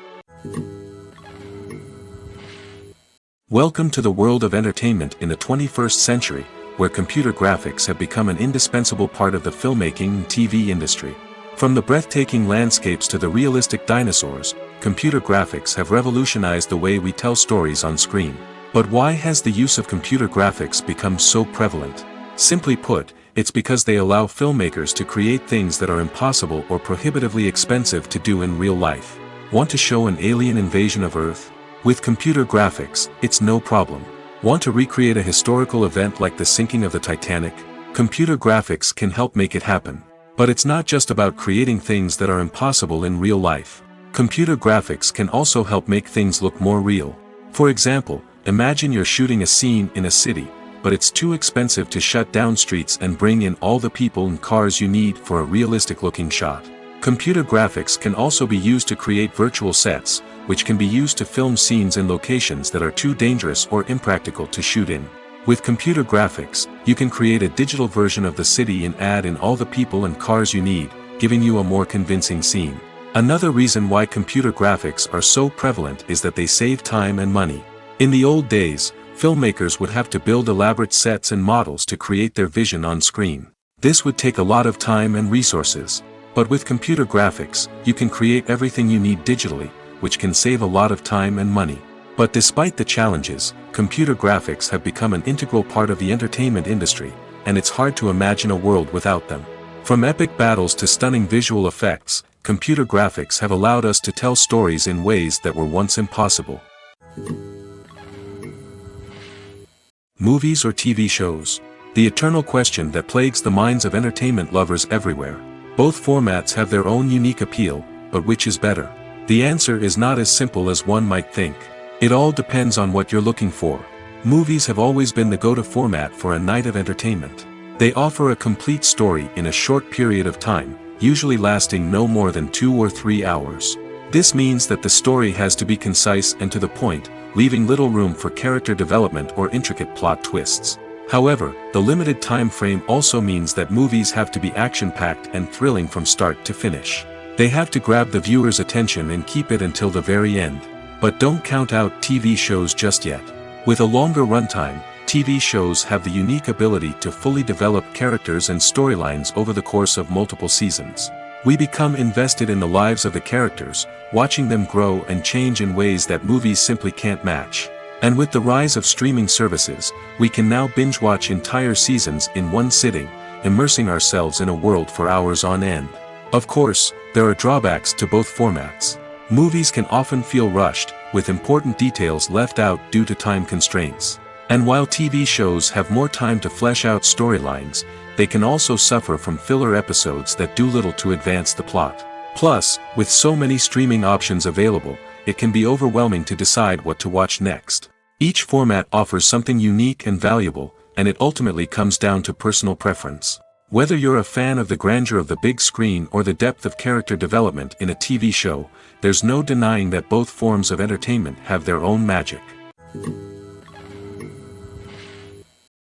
Welcome to the world of entertainment in the 21st century, where computer graphics have become an indispensable part of the filmmaking and TV industry. From the breathtaking landscapes to the realistic dinosaurs, computer graphics have revolutionized the way we tell stories on screen. But why has the use of computer graphics become so prevalent? Simply put, it's because they allow filmmakers to create things that are impossible or prohibitively expensive to do in real life. Want to show an alien invasion of Earth? With computer graphics, it's no problem. Want to recreate a historical event like the sinking of the Titanic? Computer graphics can help make it happen. But it's not just about creating things that are impossible in real life. Computer graphics can also help make things look more real. For example, imagine you're shooting a scene in a city, but it's too expensive to shut down streets and bring in all the people and cars you need for a realistic-looking shot. Computer graphics can also be used to create virtual sets, which can be used to film scenes in locations that are too dangerous or impractical to shoot in. With computer graphics, you can create a digital version of the city and add in all the people and cars you need, giving you a more convincing scene. Another reason why computer graphics are so prevalent is that they save time and money. In the old days, filmmakers would have to build elaborate sets and models to create their vision on screen. This would take a lot of time and resources. But with computer graphics, you can create everything you need digitally, which can save a lot of time and money. But despite the challenges, computer graphics have become an integral part of the entertainment industry, and it's hard to imagine a world without them. From epic battles to stunning visual effects, computer graphics have allowed us to tell stories in ways that were once impossible. Movies or TV shows? The eternal question that plagues the minds of entertainment lovers everywhere. Both formats have their own unique appeal, but which is better? The answer is not as simple as one might think. It all depends on what you're looking for. Movies have always been the go-to format for a night of entertainment. They offer a complete story in a short period of time, usually lasting no more than 2 or 3 hours. This means that the story has to be concise and to the point, leaving little room for character development or intricate plot twists. However, the limited time frame also means that movies have to be action-packed and thrilling from start to finish. They have to grab the viewer's attention and keep it until the very end. But don't count out TV shows just yet. With a longer runtime, TV shows have the unique ability to fully develop characters and storylines over the course of multiple seasons. We become invested in the lives of the characters, watching them grow and change in ways that movies simply can't match. And with the rise of streaming services, we can now binge-watch entire seasons in one sitting, immersing ourselves in a world for hours on end. Of course, there are drawbacks to both formats. Movies can often feel rushed, with important details left out due to time constraints. And while TV shows have more time to flesh out storylines, they can also suffer from filler episodes that do little to advance the plot. Plus, with so many streaming options available, it can be overwhelming to decide what to watch next. Each format offers something unique and valuable, and it ultimately comes down to personal preference. Whether you're a fan of the grandeur of the big screen or the depth of character development in a TV show, there's no denying that both forms of entertainment have their own magic.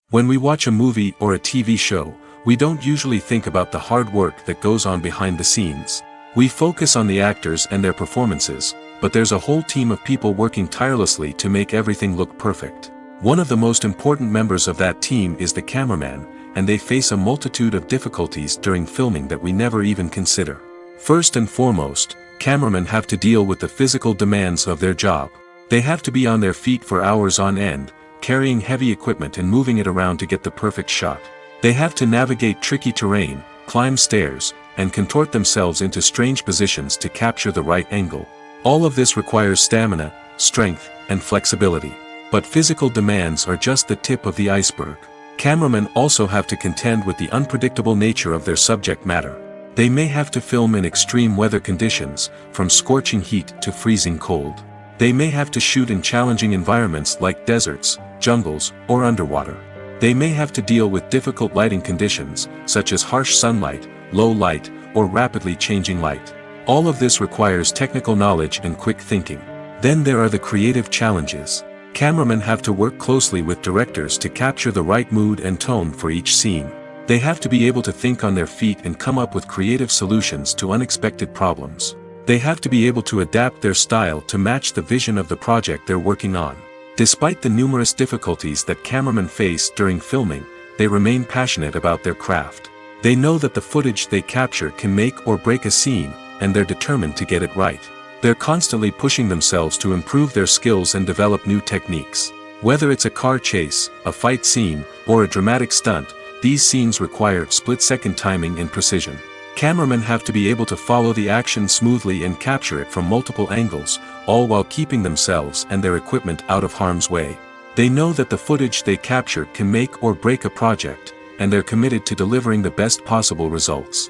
When we watch a movie or a TV show, we don't usually think about the hard work that goes on behind the scenes. We focus on the actors and their performances, but there's a whole team of people working tirelessly to make everything look perfect. One of the most important members of that team is the cameraman, and they face a multitude of difficulties during filming that we never even consider. First and foremost, cameramen have to deal with the physical demands of their job. They have to be on their feet for hours on end, carrying heavy equipment and moving it around to get the perfect shot. They have to navigate tricky terrain, climb stairs, and contort themselves into strange positions to capture the right angle. All of this requires stamina, strength, and flexibility. But physical demands are just the tip of the iceberg. Cameramen also have to contend with the unpredictable nature of their subject matter. They may have to film in extreme weather conditions, from scorching heat to freezing cold. They may have to shoot in challenging environments like deserts, jungles, or underwater. They may have to deal with difficult lighting conditions, such as harsh sunlight, low light, or rapidly changing light. All of this requires technical knowledge and quick thinking. Then there are the creative challenges. Cameramen have to work closely with directors to capture the right mood and tone for each scene. They have to be able to think on their feet and come up with creative solutions to unexpected problems. They have to be able to adapt their style to match the vision of the project they're working on. Despite the numerous difficulties that cameramen face during filming, they remain passionate about their craft. They know that the footage they capture can make or break a scene, and they're determined to get it right. They're constantly pushing themselves to improve their skills and develop new techniques. Whether it's a car chase, a fight scene, or a dramatic stunt, these scenes require split-second timing and precision. Cameramen have to be able to follow the action smoothly and capture it from multiple angles, all while keeping themselves and their equipment out of harm's way. They know that the footage they capture can make or break a project, and they're committed to delivering the best possible results.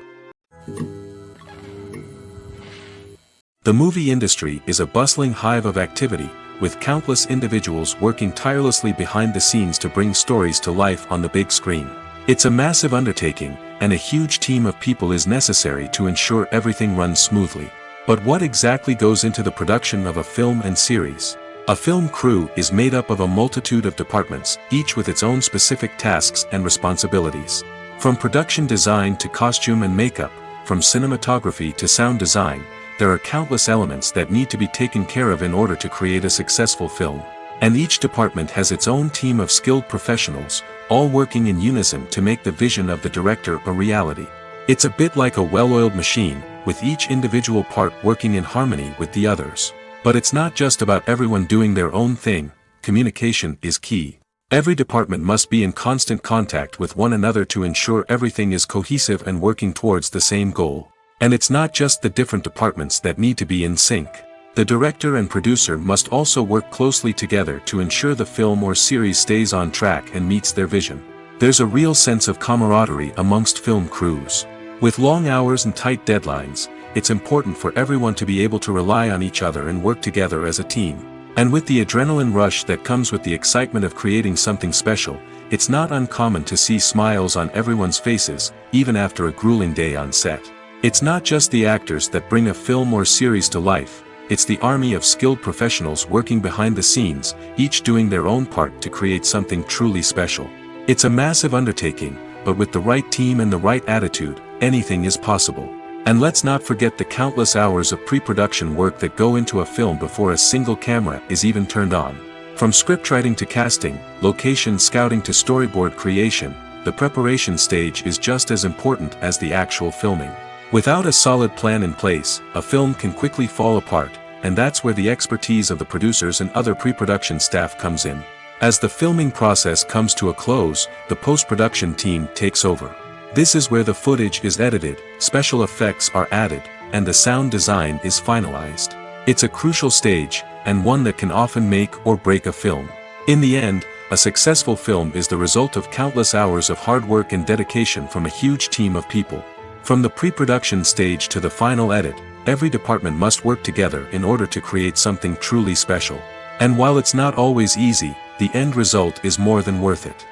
The movie industry is a bustling hive of activity, with countless individuals working tirelessly behind the scenes to bring stories to life on the big screen. It's a massive undertaking, and a huge team of people is necessary to ensure everything runs smoothly. But what exactly goes into the production of a film and series? A film crew is made up of a multitude of departments, each with its own specific tasks and responsibilities. From production design to costume and makeup, from cinematography to sound design, there are countless elements that need to be taken care of in order to create a successful film. And each department has its own team of skilled professionals, all working in unison to make the vision of the director a reality. It's a bit like a well-oiled machine, with each individual part working in harmony with the others. But it's not just about everyone doing their own thing, communication is key. Every department must be in constant contact with one another to ensure everything is cohesive and working towards the same goal. And it's not just the different departments that need to be in sync. The director and producer must also work closely together to ensure the film or series stays on track and meets their vision. There's a real sense of camaraderie amongst film crews. With long hours and tight deadlines, it's important for everyone to be able to rely on each other and work together as a team. And with the adrenaline rush that comes with the excitement of creating something special, it's not uncommon to see smiles on everyone's faces, even after a grueling day on set. It's not just the actors that bring a film or series to life, it's the army of skilled professionals working behind the scenes, each doing their own part to create something truly special. It's a massive undertaking, but with the right team and the right attitude, anything is possible. And let's not forget the countless hours of pre-production work that go into a film before a single camera is even turned on. From scriptwriting to casting, location scouting to storyboard creation, the preparation stage is just as important as the actual filming. Without a solid plan in place, a film can quickly fall apart, and that's where the expertise of the producers and other pre-production staff comes in. As the filming process comes to a close, the post-production team takes over. This is where the footage is edited, special effects are added, and the sound design is finalized. It's a crucial stage, and one that can often make or break a film. In the end, a successful film is the result of countless hours of hard work and dedication from a huge team of people. From the pre-production stage to the final edit, every department must work together in order to create something truly special. And while it's not always easy, the end result is more than worth it.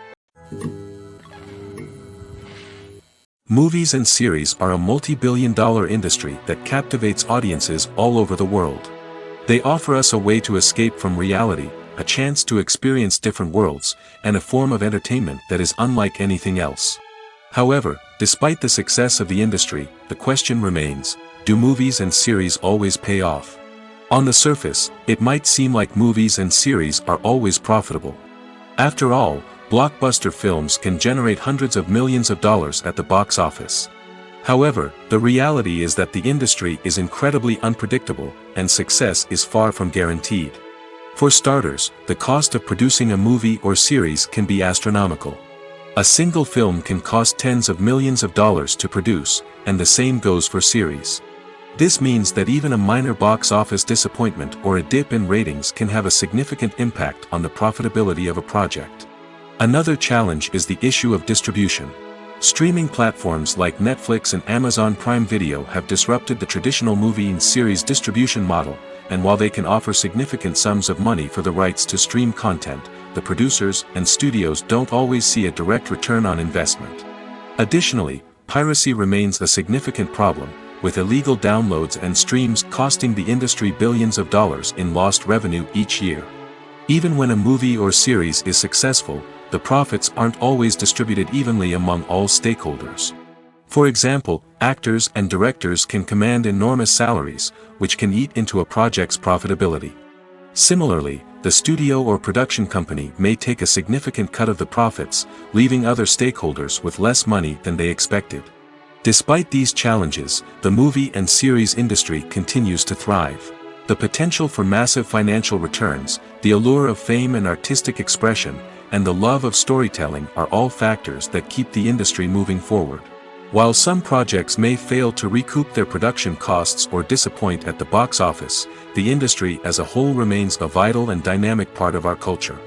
Movies and series are a multi-billion-dollar industry that captivates audiences all over the world. They offer us a way to escape from reality, a chance to experience different worlds, and a form of entertainment that is unlike anything else. However, despite the success of the industry, the question remains, do movies and series always pay off? On the surface, it might seem like movies and series are always profitable. After all, blockbuster films can generate hundreds of millions of dollars at the box office. However, the reality is that the industry is incredibly unpredictable, and success is far from guaranteed. For starters, the cost of producing a movie or series can be astronomical. A single film can cost tens of millions of dollars to produce, and the same goes for series. This means that even a minor box office disappointment or a dip in ratings can have a significant impact on the profitability of a project. Another challenge is the issue of distribution. Streaming platforms like Netflix and Amazon Prime Video have disrupted the traditional movie and series distribution model, and while they can offer significant sums of money for the rights to stream content, the producers and studios don't always see a direct return on investment. Additionally, piracy remains a significant problem, with illegal downloads and streams costing the industry billions of dollars in lost revenue each year. Even when a movie or series is successful, the profits aren't always distributed evenly among all stakeholders. For example, actors and directors can command enormous salaries, which can eat into a project's profitability. Similarly, the studio or production company may take a significant cut of the profits, leaving other stakeholders with less money than they expected. Despite these challenges, the movie and series industry continues to thrive. The potential for massive financial returns, the allure of fame and artistic expression, and the love of storytelling are all factors that keep the industry moving forward. While some projects may fail to recoup their production costs or disappoint at the box office, the industry as a whole remains a vital and dynamic part of our culture.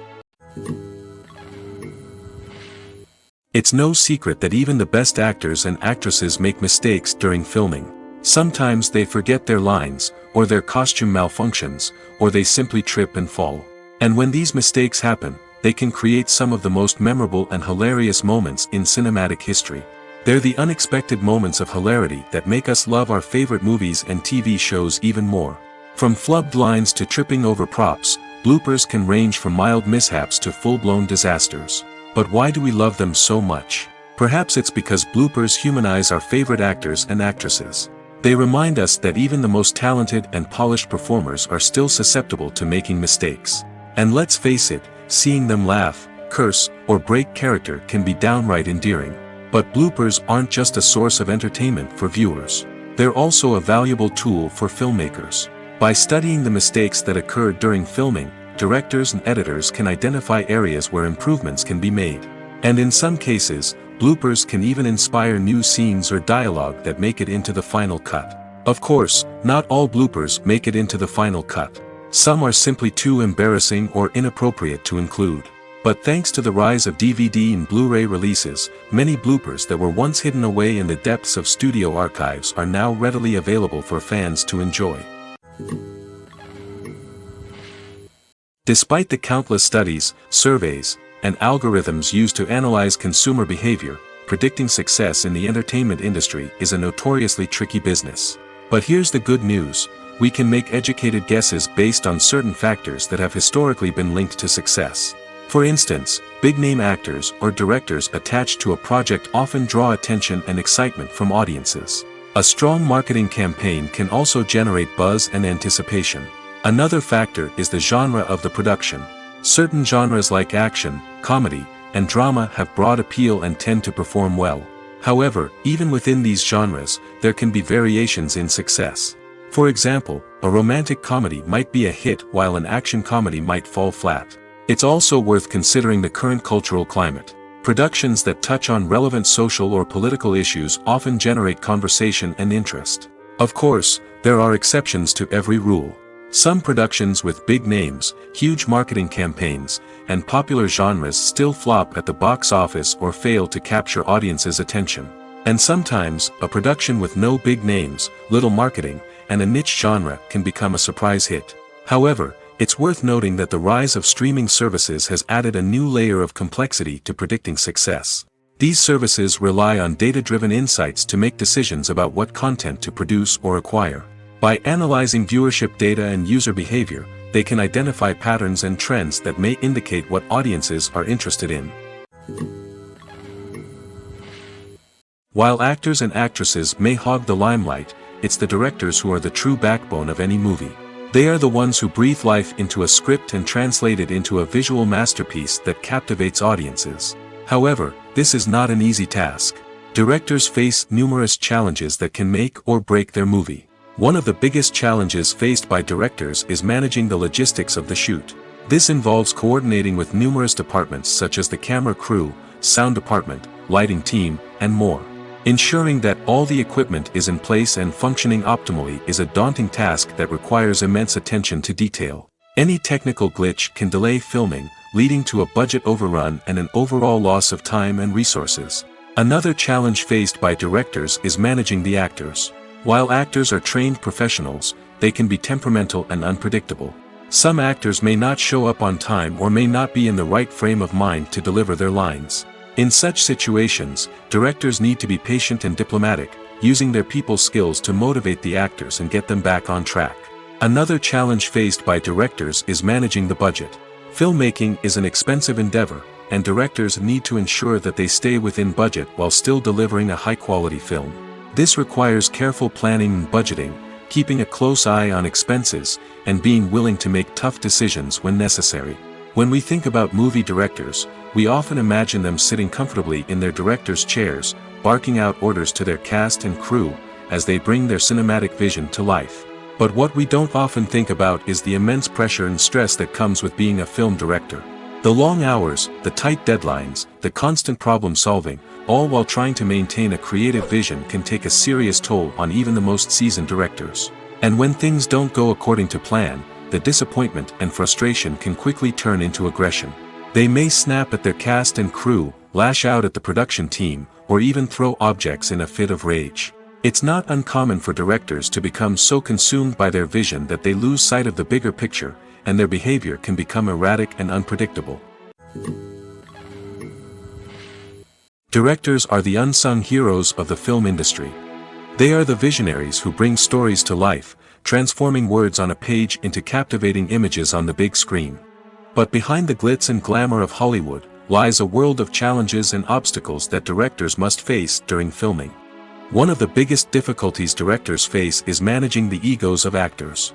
It's no secret that even the best actors and actresses make mistakes during filming. Sometimes they forget their lines, or their costume malfunctions, or they simply trip and fall. And when these mistakes happen, they can create some of the most memorable and hilarious moments in cinematic history. They're the unexpected moments of hilarity that make us love our favorite movies and TV shows even more. From flubbed lines to tripping over props, bloopers can range from mild mishaps to full-blown disasters. But why do we love them so much? Perhaps it's because bloopers humanize our favorite actors and actresses. They remind us that even the most talented and polished performers are still susceptible to making mistakes. And let's face it, seeing them laugh, curse, or break character can be downright endearing. But bloopers aren't just a source of entertainment for viewers. They're also a valuable tool for filmmakers. By studying the mistakes that occurred during filming, directors and editors can identify areas where improvements can be made. And in some cases, bloopers can even inspire new scenes or dialogue that make it into the final cut. Of course, not all bloopers make it into the final cut. Some are simply too embarrassing or inappropriate to include. But thanks to the rise of DVD and Blu-ray releases, many bloopers that were once hidden away in the depths of studio archives are now readily available for fans to enjoy. Despite the countless studies, surveys, and algorithms used to analyze consumer behavior, predicting success in the entertainment industry is a notoriously tricky business. But here's the good news: we can make educated guesses based on certain factors that have historically been linked to success. For instance, big-name actors or directors attached to a project often draw attention and excitement from audiences. A strong marketing campaign can also generate buzz and anticipation. Another factor is the genre of the production. Certain genres like action, comedy, and drama have broad appeal and tend to perform well. However, even within these genres, there can be variations in success. For example, a romantic comedy might be a hit while an action comedy might fall flat. It's also worth considering the current cultural climate. Productions that touch on relevant social or political issues often generate conversation and interest. Of course, there are exceptions to every rule. Some productions with big names, huge marketing campaigns, and popular genres still flop at the box office or fail to capture audiences' attention. And sometimes, a production with no big names, little marketing, and a niche genre can become a surprise hit. However, it's worth noting that the rise of streaming services has added a new layer of complexity to predicting success. These services rely on data-driven insights to make decisions about what content to produce or acquire. By analyzing viewership data and user behavior, they can identify patterns and trends that may indicate what audiences are interested in. While actors and actresses may hog the limelight, it's the directors who are the true backbone of any movie. They are the ones who breathe life into a script and translate it into a visual masterpiece that captivates audiences. However, this is not an easy task. Directors face numerous challenges that can make or break their movie. One of the biggest challenges faced by directors is managing the logistics of the shoot. This involves coordinating with numerous departments such as the camera crew, sound department, lighting team, and more. Ensuring that all the equipment is in place and functioning optimally is a daunting task that requires immense attention to detail. Any technical glitch can delay filming, leading to a budget overrun and an overall loss of time and resources. Another challenge faced by directors is managing the actors. While actors are trained professionals, they can be temperamental and unpredictable. Some actors may not show up on time or may not be in the right frame of mind to deliver their lines. In such situations, directors need to be patient and diplomatic, using their people skills to motivate the actors and get them back on track. Another challenge faced by directors is managing the budget. Filmmaking is an expensive endeavor, and directors need to ensure that they stay within budget while still delivering a high-quality film. This requires careful planning and budgeting, keeping a close eye on expenses, and being willing to make tough decisions when necessary. When we think about movie directors, we often imagine them sitting comfortably in their director's chairs, barking out orders to their cast and crew, as they bring their cinematic vision to life. But what we don't often think about is the immense pressure and stress that comes with being a film director. The long hours, the tight deadlines, the constant problem-solving, all while trying to maintain a creative vision can take a serious toll on even the most seasoned directors. And when things don't go according to plan, the disappointment and frustration can quickly turn into aggression. They may snap at their cast and crew, lash out at the production team, or even throw objects in a fit of rage. It's not uncommon for directors to become so consumed by their vision that they lose sight of the bigger picture, and their behavior can become erratic and unpredictable. Directors are the unsung heroes of the film industry. They are the visionaries who bring stories to life, transforming words on a page into captivating images on the big screen. But behind the glitz and glamour of Hollywood lies a world of challenges and obstacles that directors must face during filming. One of the biggest difficulties directors face is managing the egos of actors.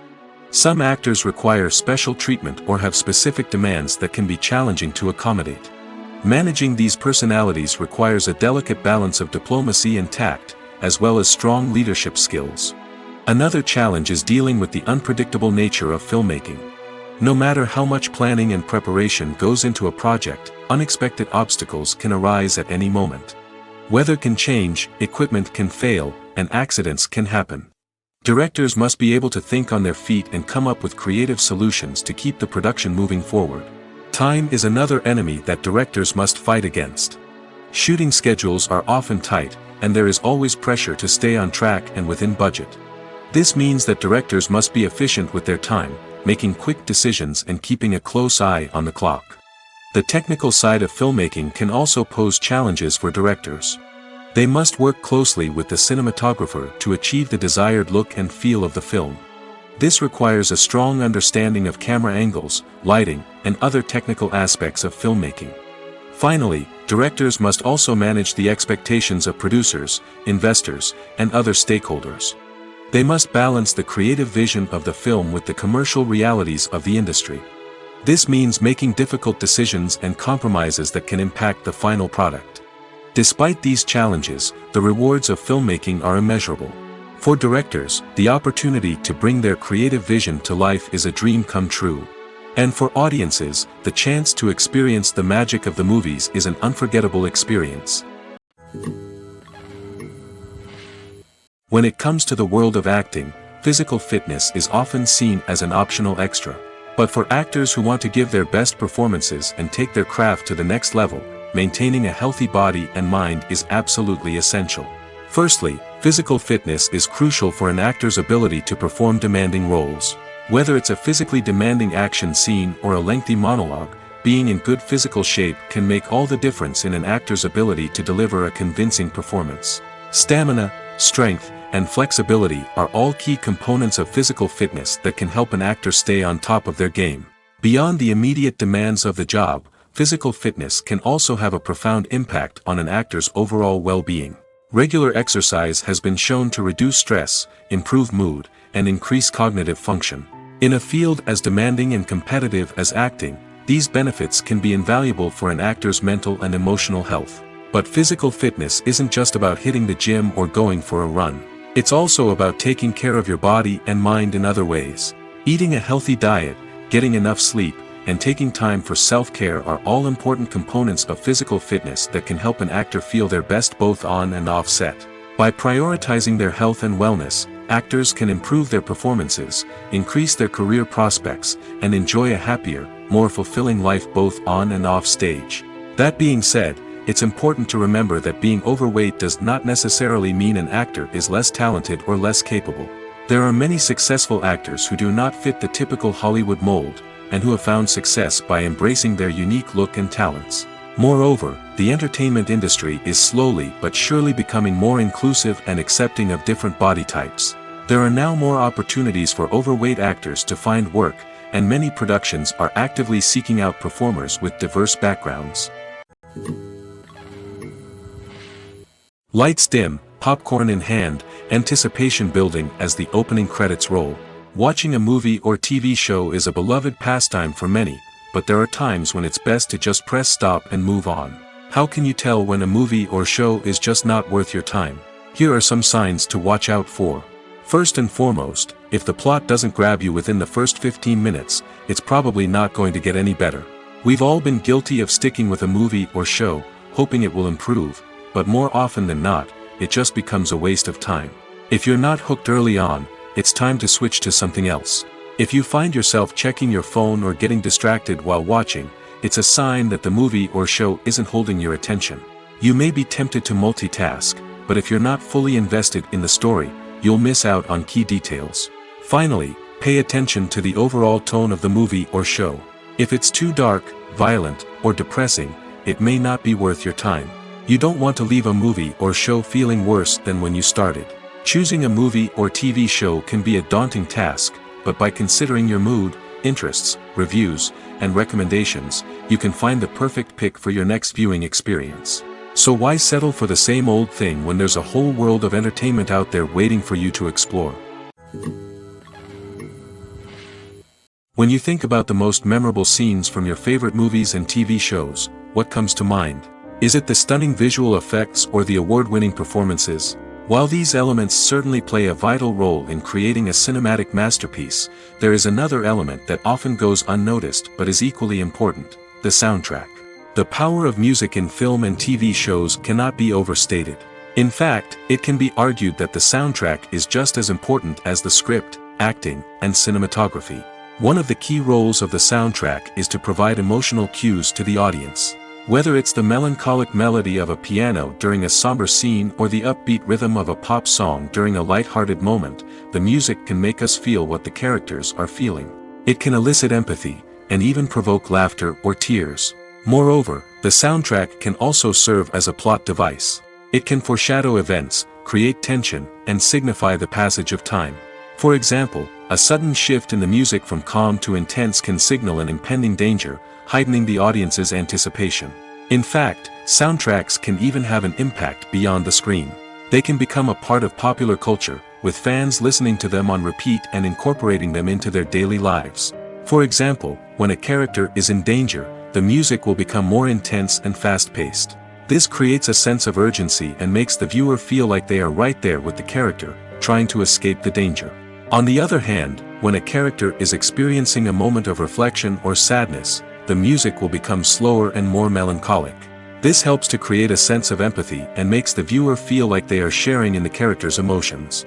Some actors require special treatment or have specific demands that can be challenging to accommodate. Managing these personalities requires a delicate balance of diplomacy and tact, as well as strong leadership skills. Another challenge is dealing with the unpredictable nature of filmmaking. No matter how much planning and preparation goes into a project, unexpected obstacles can arise at any moment. Weather can change, equipment can fail, and accidents can happen. Directors must be able to think on their feet and come up with creative solutions to keep the production moving forward. Time is another enemy that directors must fight against. Shooting schedules are often tight, and there is always pressure to stay on track and within budget. This means that directors must be efficient with their time, making quick decisions and keeping a close eye on the clock. The technical side of filmmaking can also pose challenges for directors. They must work closely with the cinematographer to achieve the desired look and feel of the film. This requires a strong understanding of camera angles, lighting, and other technical aspects of filmmaking. Finally, directors must also manage the expectations of producers, investors, and other stakeholders. They must balance the creative vision of the film with the commercial realities of the industry. This means making difficult decisions and compromises that can impact the final product. Despite these challenges, the rewards of filmmaking are immeasurable. For directors, the opportunity to bring their creative vision to life is a dream come true. And for audiences, the chance to experience the magic of the movies is an unforgettable experience. When it comes to the world of acting, physical fitness is often seen as an optional extra. But for actors who want to give their best performances and take their craft to the next level, maintaining a healthy body and mind is absolutely essential. Firstly, physical fitness is crucial for an actor's ability to perform demanding roles. Whether it's a physically demanding action scene or a lengthy monologue, being in good physical shape can make all the difference in an actor's ability to deliver a convincing performance. Stamina, strength, and flexibility are all key components of physical fitness that can help an actor stay on top of their game. Beyond the immediate demands of the job, physical fitness can also have a profound impact on an actor's overall well-being. Regular exercise has been shown to reduce stress, improve mood, and increase cognitive function. In a field as demanding and competitive as acting, these benefits can be invaluable for an actor's mental and emotional health. But physical fitness isn't just about hitting the gym or going for a run. It's also about taking care of your body and mind in other ways. Eating a healthy diet, getting enough sleep, and taking time for self-care are all important components of physical fitness that can help an actor feel their best both on and off set. By prioritizing their health and wellness, actors can improve their performances, increase their career prospects, and enjoy a happier, more fulfilling life both on and off stage. That being said, it's important to remember that being overweight does not necessarily mean an actor is less talented or less capable. There are many successful actors who do not fit the typical Hollywood mold, and who have found success by embracing their unique look and talents. Moreover, the entertainment industry is slowly but surely becoming more inclusive and accepting of different body types. There are now more opportunities for overweight actors to find work, and many productions are actively seeking out performers with diverse backgrounds. Lights dim, popcorn in hand, anticipation building as the opening credits roll. Watching a movie or TV show is a beloved pastime for many, but there are times when it's best to just press stop and move on. How can you tell when a movie or show is just not worth your time? Here are some signs to watch out for. First and foremost, if the plot doesn't grab you within the first 15 minutes, it's probably not going to get any better. We've all been guilty of sticking with a movie or show, hoping it will improve, but more often than not, it just becomes a waste of time. If you're not hooked early on, it's time to switch to something else. If you find yourself checking your phone or getting distracted while watching, it's a sign that the movie or show isn't holding your attention. You may be tempted to multitask, but if you're not fully invested in the story, you'll miss out on key details. Finally, pay attention to the overall tone of the movie or show. If it's too dark, violent, or depressing, it may not be worth your time. You don't want to leave a movie or show feeling worse than when you started. Choosing a movie or TV show can be a daunting task, but by considering your mood, interests, reviews, and recommendations, you can find the perfect pick for your next viewing experience. So why settle for the same old thing when there's a whole world of entertainment out there waiting for you to explore? When you think about the most memorable scenes from your favorite movies and TV shows, what comes to mind? Is it the stunning visual effects or the award-winning performances? While these elements certainly play a vital role in creating a cinematic masterpiece, there is another element that often goes unnoticed but is equally important: the soundtrack. The power of music in film and TV shows cannot be overstated. In fact, it can be argued that the soundtrack is just as important as the script, acting, and cinematography. One of the key roles of the soundtrack is to provide emotional cues to the audience. Whether it's the melancholic melody of a piano during a somber scene or the upbeat rhythm of a pop song during a light-hearted moment, the music can make us feel what the characters are feeling. It can elicit empathy, and even provoke laughter or tears. Moreover, the soundtrack can also serve as a plot device. It can foreshadow events, create tension, and signify the passage of time. For example, a sudden shift in the music from calm to intense can signal an impending danger, heightening the audience's anticipation. In fact, soundtracks can even have an impact beyond the screen. They can become a part of popular culture, with fans listening to them on repeat and incorporating them into their daily lives. For example, when a character is in danger, the music will become more intense and fast-paced. This creates a sense of urgency and makes the viewer feel like they are right there with the character, trying to escape the danger. On the other hand, when a character is experiencing a moment of reflection or sadness, the music will become slower and more melancholic. This helps to create a sense of empathy and makes the viewer feel like they are sharing in the character's emotions.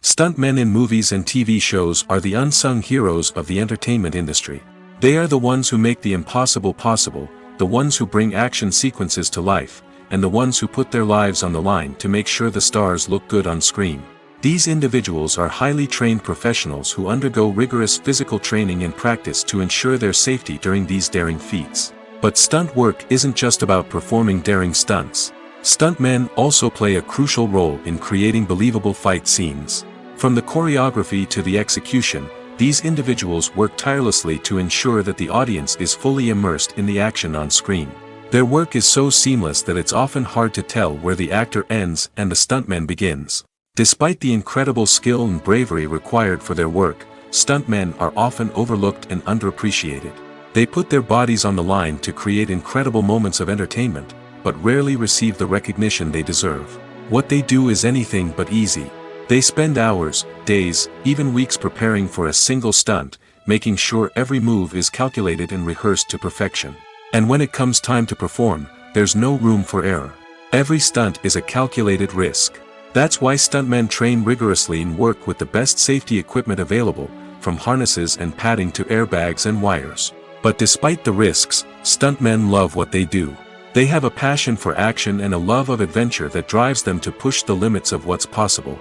Stuntmen in movies and TV shows are the unsung heroes of the entertainment industry. They are the ones who make the impossible possible, the ones who bring action sequences to life, and the ones who put their lives on the line to make sure the stars look good on screen. These individuals are highly trained professionals who undergo rigorous physical training and practice to ensure their safety during these daring feats. But stunt work isn't just about performing daring stunts. Stuntmen also play a crucial role in creating believable fight scenes. From the choreography to the execution, these individuals work tirelessly to ensure that the audience is fully immersed in the action on screen. Their work is so seamless that it's often hard to tell where the actor ends and the stuntman begins. Despite the incredible skill and bravery required for their work, stuntmen are often overlooked and underappreciated. They put their bodies on the line to create incredible moments of entertainment, but rarely receive the recognition they deserve. What they do is anything but easy. They spend hours, days, even weeks preparing for a single stunt, making sure every move is calculated and rehearsed to perfection. And when it comes time to perform, there's no room for error. Every stunt is a calculated risk. That's why stuntmen train rigorously and work with the best safety equipment available, from harnesses and padding to airbags and wires. But despite the risks, stuntmen love what they do. They have a passion for action and a love of adventure that drives them to push the limits of what's possible.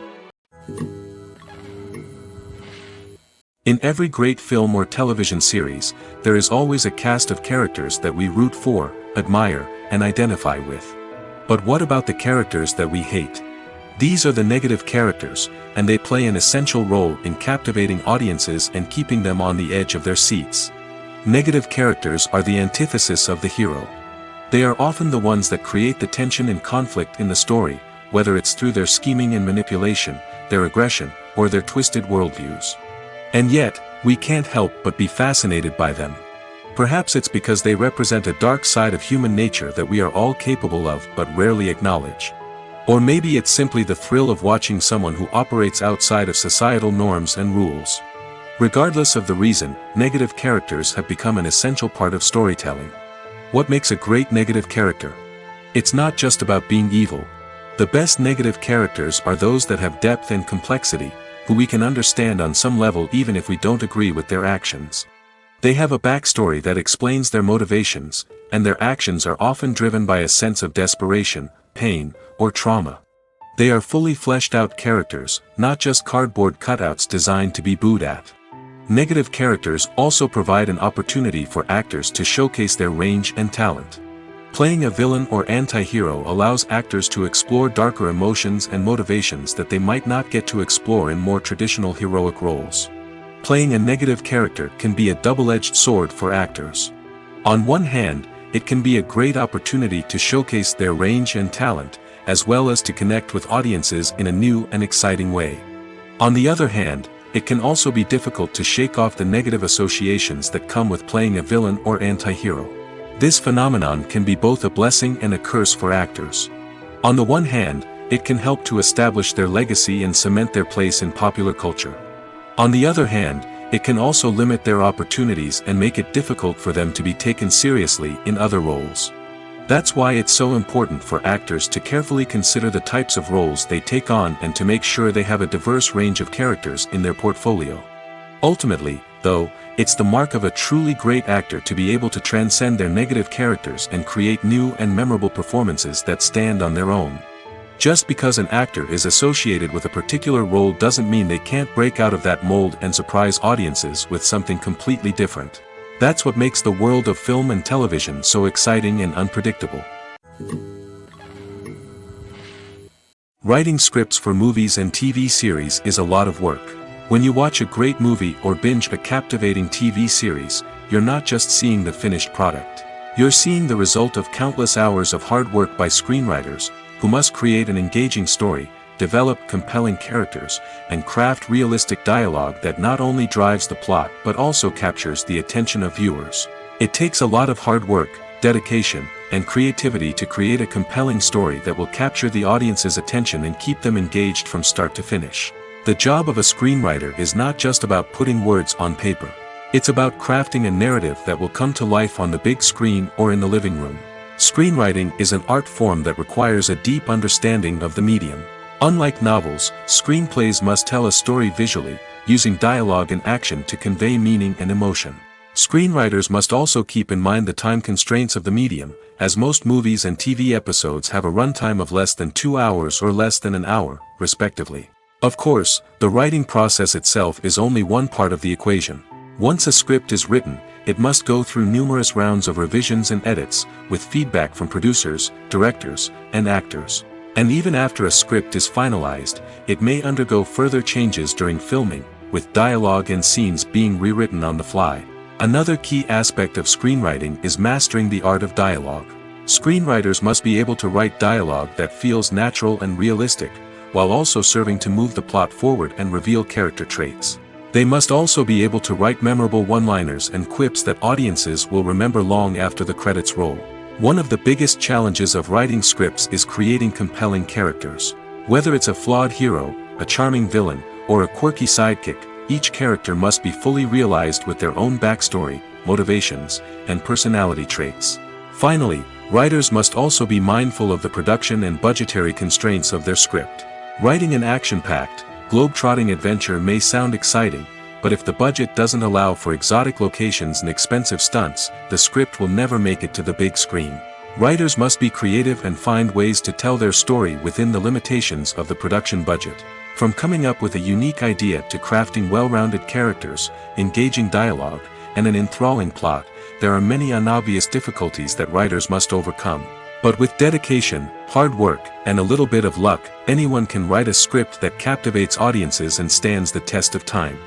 In every great film or television series, there is always a cast of characters that we root for, admire, and identify with. But what about the characters that we hate? These are the negative characters, and they play an essential role in captivating audiences and keeping them on the edge of their seats. Negative characters are the antithesis of the hero. They are often the ones that create the tension and conflict in the story, whether it's through their scheming and manipulation, their aggression, or their twisted worldviews. And yet, we can't help but be fascinated by them. Perhaps it's because they represent a dark side of human nature that we are all capable of but rarely acknowledge. Or maybe it's simply the thrill of watching someone who operates outside of societal norms and rules. Regardless of the reason, negative characters have become an essential part of storytelling. What makes a great negative character? It's not just about being evil. The best negative characters are those that have depth and complexity, who we can understand on some level even if we don't agree with their actions. They have a backstory that explains their motivations, and their actions are often driven by a sense of desperation, pain, or trauma. They are fully fleshed out characters, not just cardboard cutouts designed to be booed at. Negative characters also provide an opportunity for actors to showcase their range and talent. Playing a villain or anti-hero allows actors to explore darker emotions and motivations that they might not get to explore in more traditional heroic roles. Playing a negative character can be a double-edged sword for actors. On one hand, it can be a great opportunity to showcase their range and talent, as well as to connect with audiences in a new and exciting way. On the other hand, it can also be difficult to shake off the negative associations that come with playing a villain or anti-hero. This phenomenon can be both a blessing and a curse for actors. On the one hand, it can help to establish their legacy and cement their place in popular culture. On the other hand, it can also limit their opportunities and make it difficult for them to be taken seriously in other roles. That's why it's so important for actors to carefully consider the types of roles they take on and to make sure they have a diverse range of characters in their portfolio. Ultimately, though, it's the mark of a truly great actor to be able to transcend their negative characters and create new and memorable performances that stand on their own. Just because an actor is associated with a particular role doesn't mean they can't break out of that mold and surprise audiences with something completely different. That's what makes the world of film and television so exciting and unpredictable. Writing scripts for movies and TV series is a lot of work. When you watch a great movie or binge a captivating TV series, you're not just seeing the finished product. You're seeing the result of countless hours of hard work by screenwriters, who must create an engaging story, develop compelling characters, and craft realistic dialogue that not only drives the plot but also captures the attention of viewers. It takes a lot of hard work, dedication, and creativity to create a compelling story that will capture the audience's attention and keep them engaged from start to finish. The job of a screenwriter is not just about putting words on paper. It's about crafting a narrative that will come to life on the big screen or in the living room. Screenwriting is an art form that requires a deep understanding of the medium. Unlike novels, screenplays must tell a story visually, using dialogue and action to convey meaning and emotion. Screenwriters must also keep in mind the time constraints of the medium, as most movies and TV episodes have a runtime of less than 2 hours or less than an hour, respectively. Of course, the writing process itself is only one part of the equation. Once a script is written, it must go through numerous rounds of revisions and edits, with feedback from producers, directors, and actors. And even after a script is finalized, it may undergo further changes during filming, with dialogue and scenes being rewritten on the fly. Another key aspect of screenwriting is mastering the art of dialogue. Screenwriters must be able to write dialogue that feels natural and realistic, while also serving to move the plot forward and reveal character traits. They must also be able to write memorable one-liners and quips that audiences will remember long after the credits roll. One of the biggest challenges of writing scripts is creating compelling characters. Whether it's a flawed hero, a charming villain, or a quirky sidekick, each character must be fully realized with their own backstory, motivations, and personality traits. Finally, writers must also be mindful of the production and budgetary constraints of their script. Writing an action-packed, globe-trotting adventure may sound exciting, but if the budget doesn't allow for exotic locations and expensive stunts, the script will never make it to the big screen. Writers must be creative and find ways to tell their story within the limitations of the production budget. From coming up with a unique idea to crafting well-rounded characters, engaging dialogue, and an enthralling plot, there are many unobvious difficulties that writers must overcome. But with dedication, hard work, and a little bit of luck, anyone can write a script that captivates audiences and stands the test of time.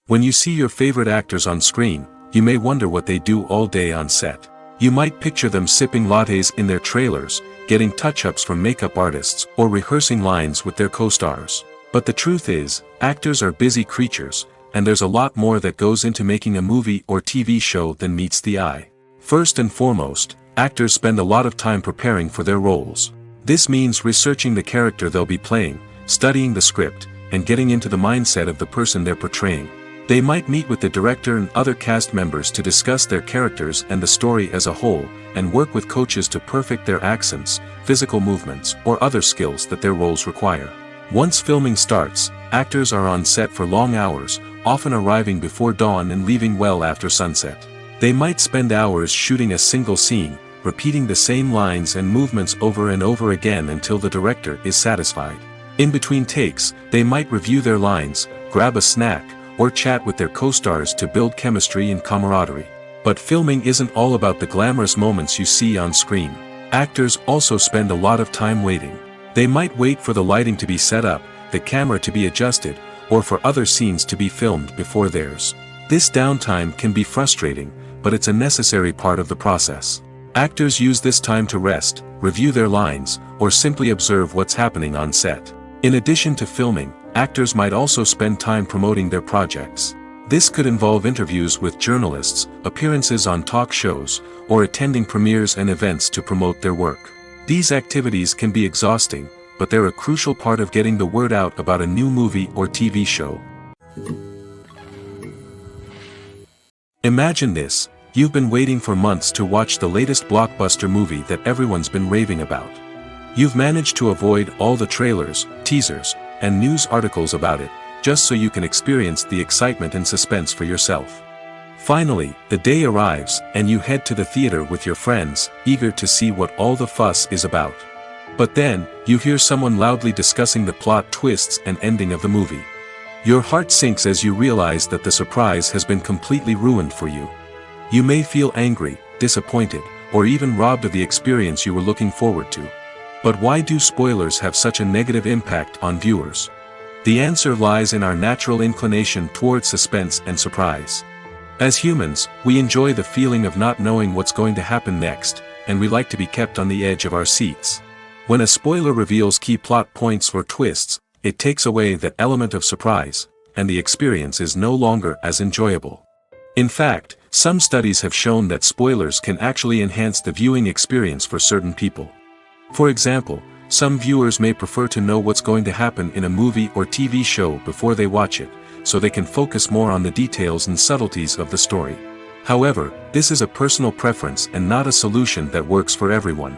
When you see your favorite actors on screen, you may wonder what they do all day on set. You might picture them sipping lattes in their trailers, getting touch-ups from makeup artists, or rehearsing lines with their co-stars. But the truth is, actors are busy creatures, and there's a lot more that goes into making a movie or TV show than meets the eye. First and foremost, actors spend a lot of time preparing for their roles. This means researching the character they'll be playing, studying the script, and getting into the mindset of the person they're portraying. They might meet with the director and other cast members to discuss their characters and the story as a whole, and work with coaches to perfect their accents, physical movements, or other skills that their roles require. Once filming starts, actors are on set for long hours, often arriving before dawn and leaving well after sunset. They might spend hours shooting a single scene, repeating the same lines and movements over and over again until the director is satisfied. In between takes, they might review their lines, grab a snack, or chat with their co-stars to build chemistry and camaraderie. But filming isn't all about the glamorous moments you see on screen. Actors also spend a lot of time waiting. They might wait for the lighting to be set up, the camera to be adjusted, or for other scenes to be filmed before theirs. This downtime can be frustrating, but it's a necessary part of the process. Actors use this time to rest, review their lines, or simply observe what's happening on set. In addition to filming, actors might also spend time promoting their projects. This could involve interviews with journalists, appearances on talk shows, or attending premieres and events to promote their work. These activities can be exhausting, but they're a crucial part of getting the word out about a new movie or TV show. Imagine this: you've been waiting for months to watch the latest blockbuster movie that everyone's been raving about. You've managed to avoid all the trailers, teasers, and news articles about it, just so you can experience the excitement and suspense for yourself. Finally, the day arrives, and you head to the theater with your friends, eager to see what all the fuss is about. But then, you hear someone loudly discussing the plot twists and ending of the movie. Your heart sinks as you realize that the surprise has been completely ruined for you. You may feel angry, disappointed, or even robbed of the experience you were looking forward to. But why do spoilers have such a negative impact on viewers? The answer lies in our natural inclination towards suspense and surprise. As humans, we enjoy the feeling of not knowing what's going to happen next, and we like to be kept on the edge of our seats. When a spoiler reveals key plot points or twists, it takes away that element of surprise, and the experience is no longer as enjoyable. In fact, some studies have shown that spoilers can actually enhance the viewing experience for certain people. For example, some viewers may prefer to know what's going to happen in a movie or TV show before they watch it, so they can focus more on the details and subtleties of the story. However, this is a personal preference and not a solution that works for everyone.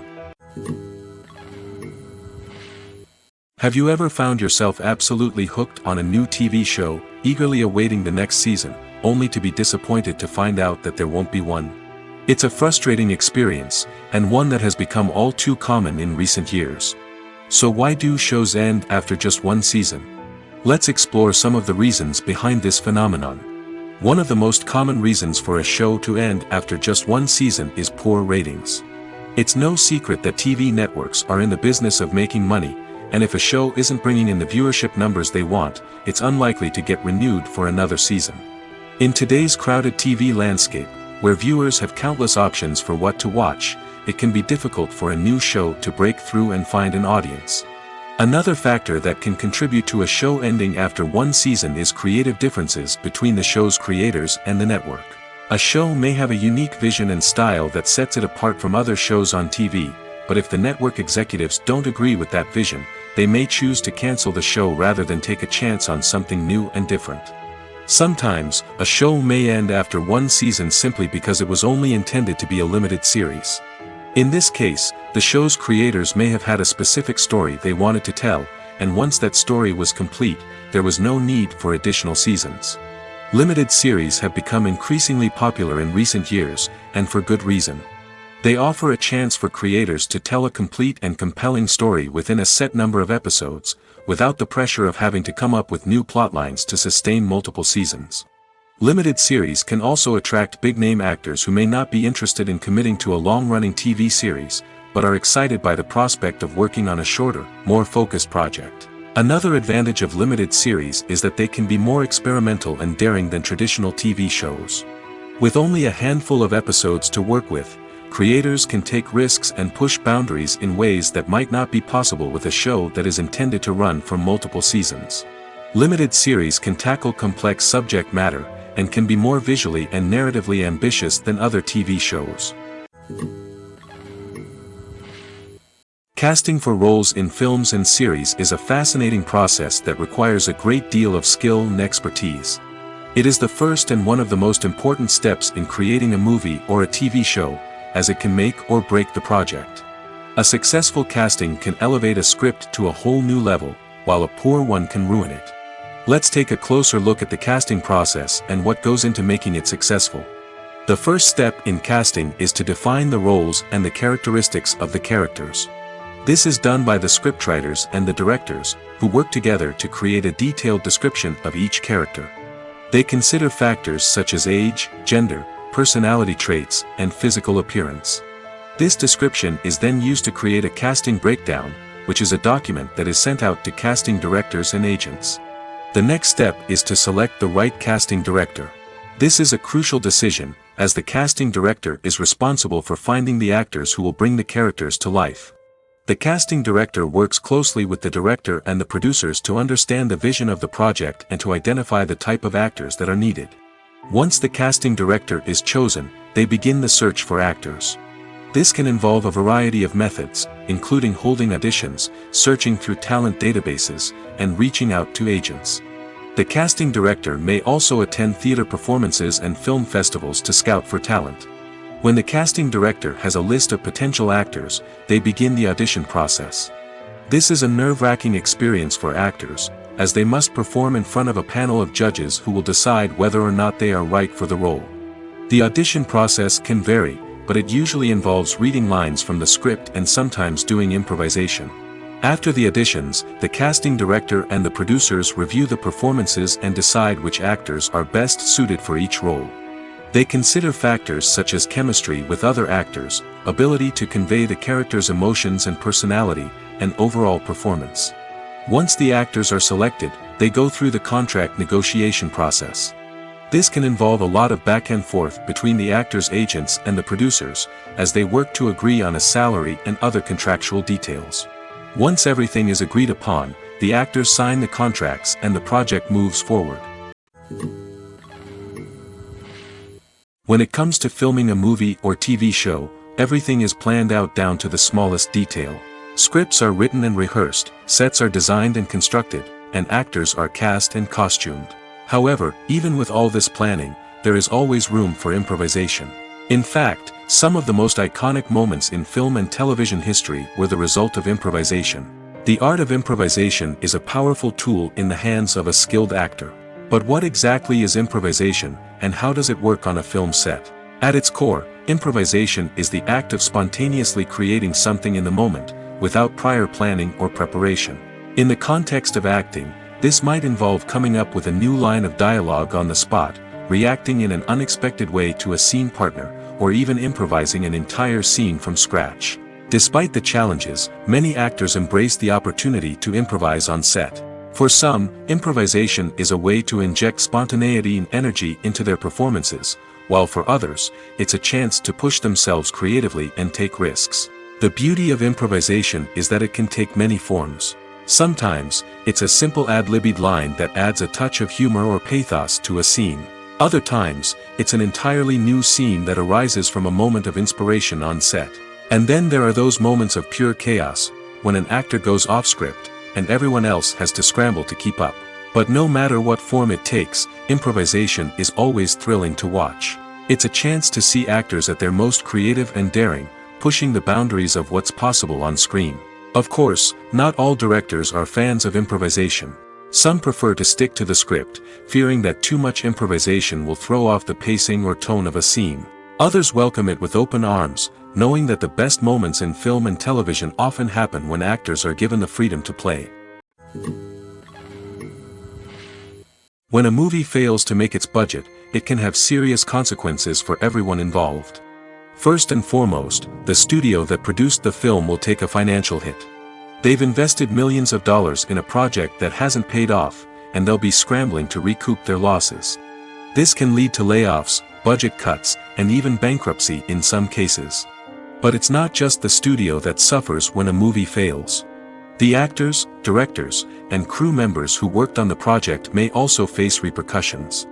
Have you ever found yourself absolutely hooked on a new TV show, eagerly awaiting the next season, only to be disappointed to find out that there won't be one? It's a frustrating experience, and one that has become all too common in recent years. So why do shows end after just one season? Let's explore some of the reasons behind this phenomenon. One of the most common reasons for a show to end after just one season is poor ratings. It's no secret that TV networks are in the business of making money, and if a show isn't bringing in the viewership numbers they want, it's unlikely to get renewed for another season. In today's crowded TV landscape, where viewers have countless options for what to watch, it can be difficult for a new show to break through and find an audience. Another factor that can contribute to a show ending after one season is creative differences between the show's creators and the network. A show may have a unique vision and style that sets it apart from other shows on TV, but if the network executives don't agree with that vision, they may choose to cancel the show rather than take a chance on something new and different. Sometimes, a show may end after one season simply because it was only intended to be a limited series. In this case, the show's creators may have had a specific story they wanted to tell, and once that story was complete, there was no need for additional seasons. Limited series have become increasingly popular in recent years, and for good reason. They offer a chance for creators to tell a complete and compelling story within a set number of episodes, without the pressure of having to come up with new plotlines to sustain multiple seasons. Limited series can also attract big-name actors who may not be interested in committing to a long-running TV series, but are excited by the prospect of working on a shorter, more focused project. Another advantage of limited series is that they can be more experimental and daring than traditional TV shows. With only a handful of episodes to work with, creators can take risks and push boundaries in ways that might not be possible with a show that is intended to run for multiple seasons. Limited series can tackle complex subject matter, and can be more visually and narratively ambitious than other TV shows. Casting for roles in films and series is a fascinating process that requires a great deal of skill and expertise. It is the first and one of the most important steps in creating a movie or a TV show, as it can make or break the project. A successful casting can elevate a script to a whole new level, while a poor one can ruin it. Let's take a closer look at the casting process and what goes into making it successful. The first step in casting is to define the roles and the characteristics of the characters. This is done by the scriptwriters and the directors, who work together to create a detailed description of each character. They consider factors such as age, gender, personality traits, and physical appearance. This description is then used to create a casting breakdown, which is a document that is sent out to casting directors and agents. The next step is to select the right casting director. This is a crucial decision, as the casting director is responsible for finding the actors who will bring the characters to life. The casting director works closely with the director and the producers to understand the vision of the project and to identify the type of actors that are needed. Once the casting director is chosen, they begin the search for actors. This can involve a variety of methods, including holding auditions, searching through talent databases, and reaching out to agents. The casting director may also attend theater performances and film festivals to scout for talent. When the casting director has a list of potential actors, they begin the audition process. This is a nerve-wracking experience for actors, as they must perform in front of a panel of judges who will decide whether or not they are right for the role. The audition process can vary, but it usually involves reading lines from the script and sometimes doing improvisation. After the auditions, the casting director and the producers review the performances and decide which actors are best suited for each role. They consider factors such as chemistry with other actors, ability to convey the character's emotions and personality, and overall performance. Once the actors are selected, they go through the contract negotiation process. This can involve a lot of back and forth between the actors' agents and the producers, as they work to agree on a salary and other contractual details. Once everything is agreed upon, the actors sign the contracts and the project moves forward. When it comes to filming a movie or TV show, everything is planned out down to the smallest detail. Scripts are written and rehearsed, sets are designed and constructed, and actors are cast and costumed. However, even with all this planning, there is always room for improvisation. In fact, some of the most iconic moments in film and television history were the result of improvisation. The art of improvisation is a powerful tool in the hands of a skilled actor. But what exactly is improvisation, and how does it work on a film set? At its core, improvisation is the act of spontaneously creating something in the moment, without prior planning or preparation. In the context of acting, this might involve coming up with a new line of dialogue on the spot, reacting in an unexpected way to a scene partner, or even improvising an entire scene from scratch. Despite the challenges, many actors embrace the opportunity to improvise on set. For some, improvisation is a way to inject spontaneity and energy into their performances, while for others, it's a chance to push themselves creatively and take risks. The beauty of improvisation is that it can take many forms. Sometimes, it's a simple ad-libbed line that adds a touch of humor or pathos to a scene. Other times, it's an entirely new scene that arises from a moment of inspiration on set. And then there are those moments of pure chaos, when an actor goes off script, and everyone else has to scramble to keep up. But no matter what form it takes, improvisation is always thrilling to watch. It's a chance to see actors at their most creative and daring, pushing the boundaries of what's possible on screen. Of course, not all directors are fans of improvisation. Some prefer to stick to the script, fearing that too much improvisation will throw off the pacing or tone of a scene. Others welcome it with open arms, knowing that the best moments in film and television often happen when actors are given the freedom to play. When a movie fails to make its budget, it can have serious consequences for everyone involved. First and foremost, the studio that produced the film will take a financial hit. They've invested millions of dollars in a project that hasn't paid off, and they'll be scrambling to recoup their losses. This can lead to layoffs, budget cuts, and even bankruptcy in some cases. But it's not just the studio that suffers when a movie fails. The actors, directors, and crew members who worked on the project may also face repercussions.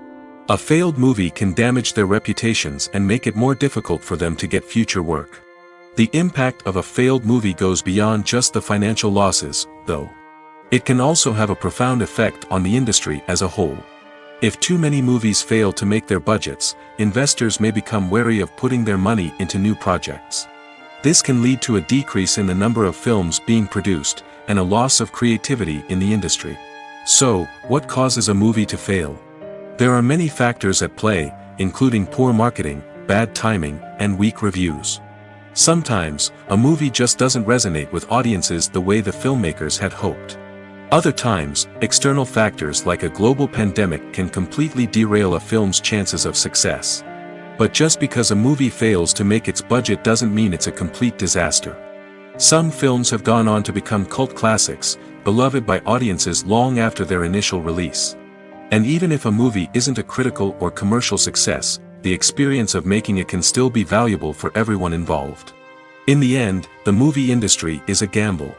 A failed movie can damage their reputations and make it more difficult for them to get future work. The impact of a failed movie goes beyond just the financial losses, though. It can also have a profound effect on the industry as a whole. If too many movies fail to make their budgets, investors may become wary of putting their money into new projects. This can lead to a decrease in the number of films being produced, and a loss of creativity in the industry. So, what causes a movie to fail? There are many factors at play, including poor marketing, bad timing, and weak reviews. Sometimes, a movie just doesn't resonate with audiences the way the filmmakers had hoped. Other times, external factors like a global pandemic can completely derail a film's chances of success. But just because a movie fails to make its budget doesn't mean it's a complete disaster. Some films have gone on to become cult classics, beloved by audiences long after their initial release. And even if a movie isn't a critical or commercial success, the experience of making it can still be valuable for everyone involved. In the end, the movie industry is a gamble.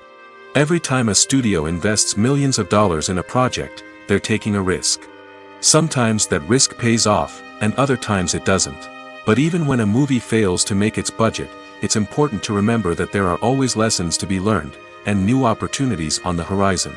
Every time a studio invests millions of dollars in a project, they're taking a risk. Sometimes that risk pays off, and other times it doesn't. But even when a movie fails to make its budget, it's important to remember that there are always lessons to be learned, and new opportunities on the horizon.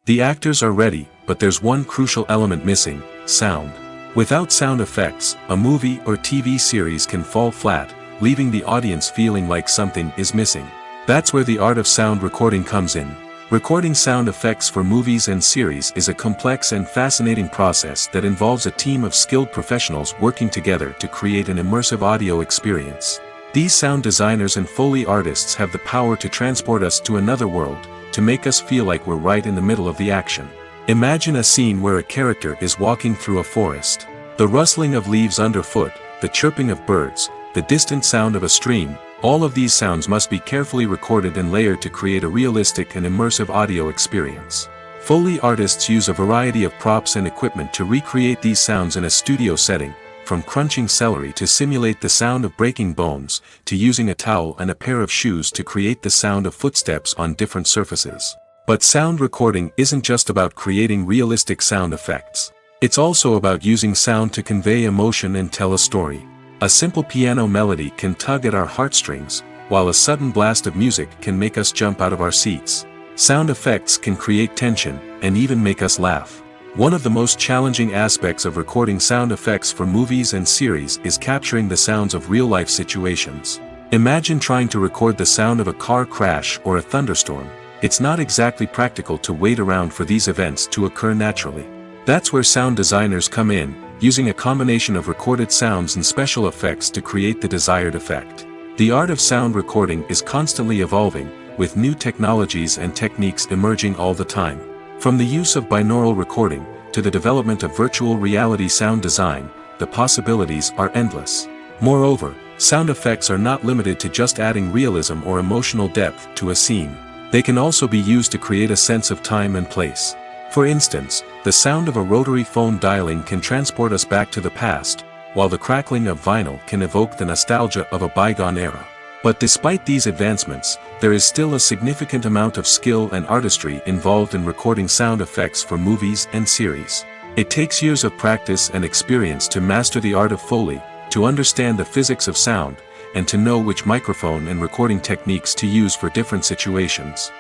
The actors are ready, but there's one crucial element missing: sound. Without sound effects, a movie or TV series can fall flat, leaving the audience feeling like something is missing. That's where the art of sound recording comes in. Recording sound effects for movies and series is a complex and fascinating process that involves a team of skilled professionals working together to create an immersive audio experience. These sound designers and Foley artists have the power to transport us to another world, to make us feel like we're right in the middle of the action. Imagine a scene where a character is walking through a forest. The rustling of leaves underfoot, the chirping of birds, the distant sound of a stream, all of these sounds must be carefully recorded and layered to create a realistic and immersive audio experience. Foley artists use a variety of props and equipment to recreate these sounds in a studio setting, from crunching celery to simulate the sound of breaking bones, to using a towel and a pair of shoes to create the sound of footsteps on different surfaces. But sound recording isn't just about creating realistic sound effects. It's also about using sound to convey emotion and tell a story. A simple piano melody can tug at our heartstrings, while a sudden blast of music can make us jump out of our seats. Sound effects can create tension, and even make us laugh. One of the most challenging aspects of recording sound effects for movies and series is capturing the sounds of real-life situations. Imagine trying to record the sound of a car crash or a thunderstorm. It's not exactly practical to wait around for these events to occur naturally. That's where sound designers come in, using a combination of recorded sounds and special effects to create the desired effect. The art of sound recording is constantly evolving, with new technologies and techniques emerging all the time. From the use of binaural recording, to the development of virtual reality sound design, the possibilities are endless. Moreover, sound effects are not limited to just adding realism or emotional depth to a scene. They can also be used to create a sense of time and place. For instance, the sound of a rotary phone dialing can transport us back to the past, while the crackling of vinyl can evoke the nostalgia of a bygone era. But despite these advancements, there is still a significant amount of skill and artistry involved in recording sound effects for movies and series. It takes years of practice and experience to master the art of Foley, to understand the physics of sound, and to know which microphone and recording techniques to use for different situations.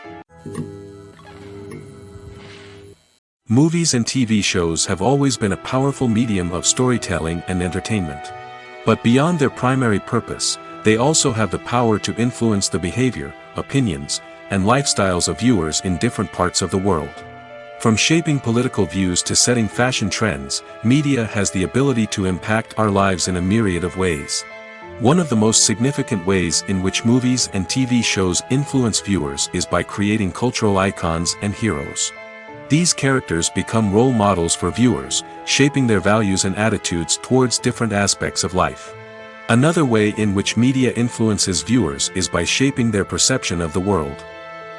Movies and TV shows have always been a powerful medium of storytelling and entertainment. But beyond their primary purpose, they also have the power to influence the behavior, opinions, and lifestyles of viewers in different parts of the world. From shaping political views to setting fashion trends, media has the ability to impact our lives in a myriad of ways. One of the most significant ways in which movies and TV shows influence viewers is by creating cultural icons and heroes. These characters become role models for viewers, shaping their values and attitudes towards different aspects of life. Another way in which media influences viewers is by shaping their perception of the world.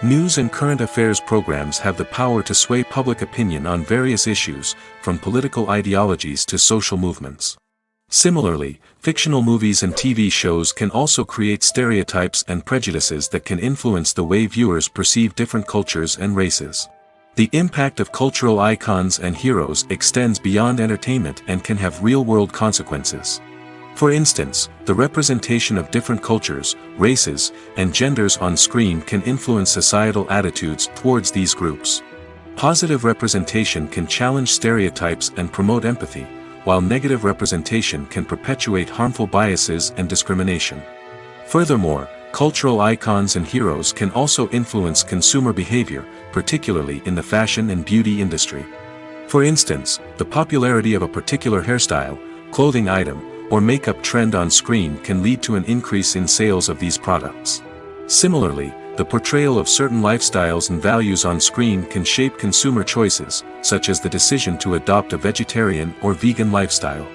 News and current affairs programs have the power to sway public opinion on various issues, from political ideologies to social movements. Similarly, fictional movies and TV shows can also create stereotypes and prejudices that can influence the way viewers perceive different cultures and races. The impact of cultural icons and heroes extends beyond entertainment and can have real-world consequences. For instance, the representation of different cultures, races, and genders on screen can influence societal attitudes towards these groups. Positive representation can challenge stereotypes and promote empathy, while negative representation can perpetuate harmful biases and discrimination. Furthermore, cultural icons and heroes can also influence consumer behavior, particularly in the fashion and beauty industry. For instance, the popularity of a particular hairstyle, clothing item, or makeup trend on screen can lead to an increase in sales of these products. Similarly, the portrayal of certain lifestyles and values on screen can shape consumer choices, such as the decision to adopt a vegetarian or vegan lifestyle.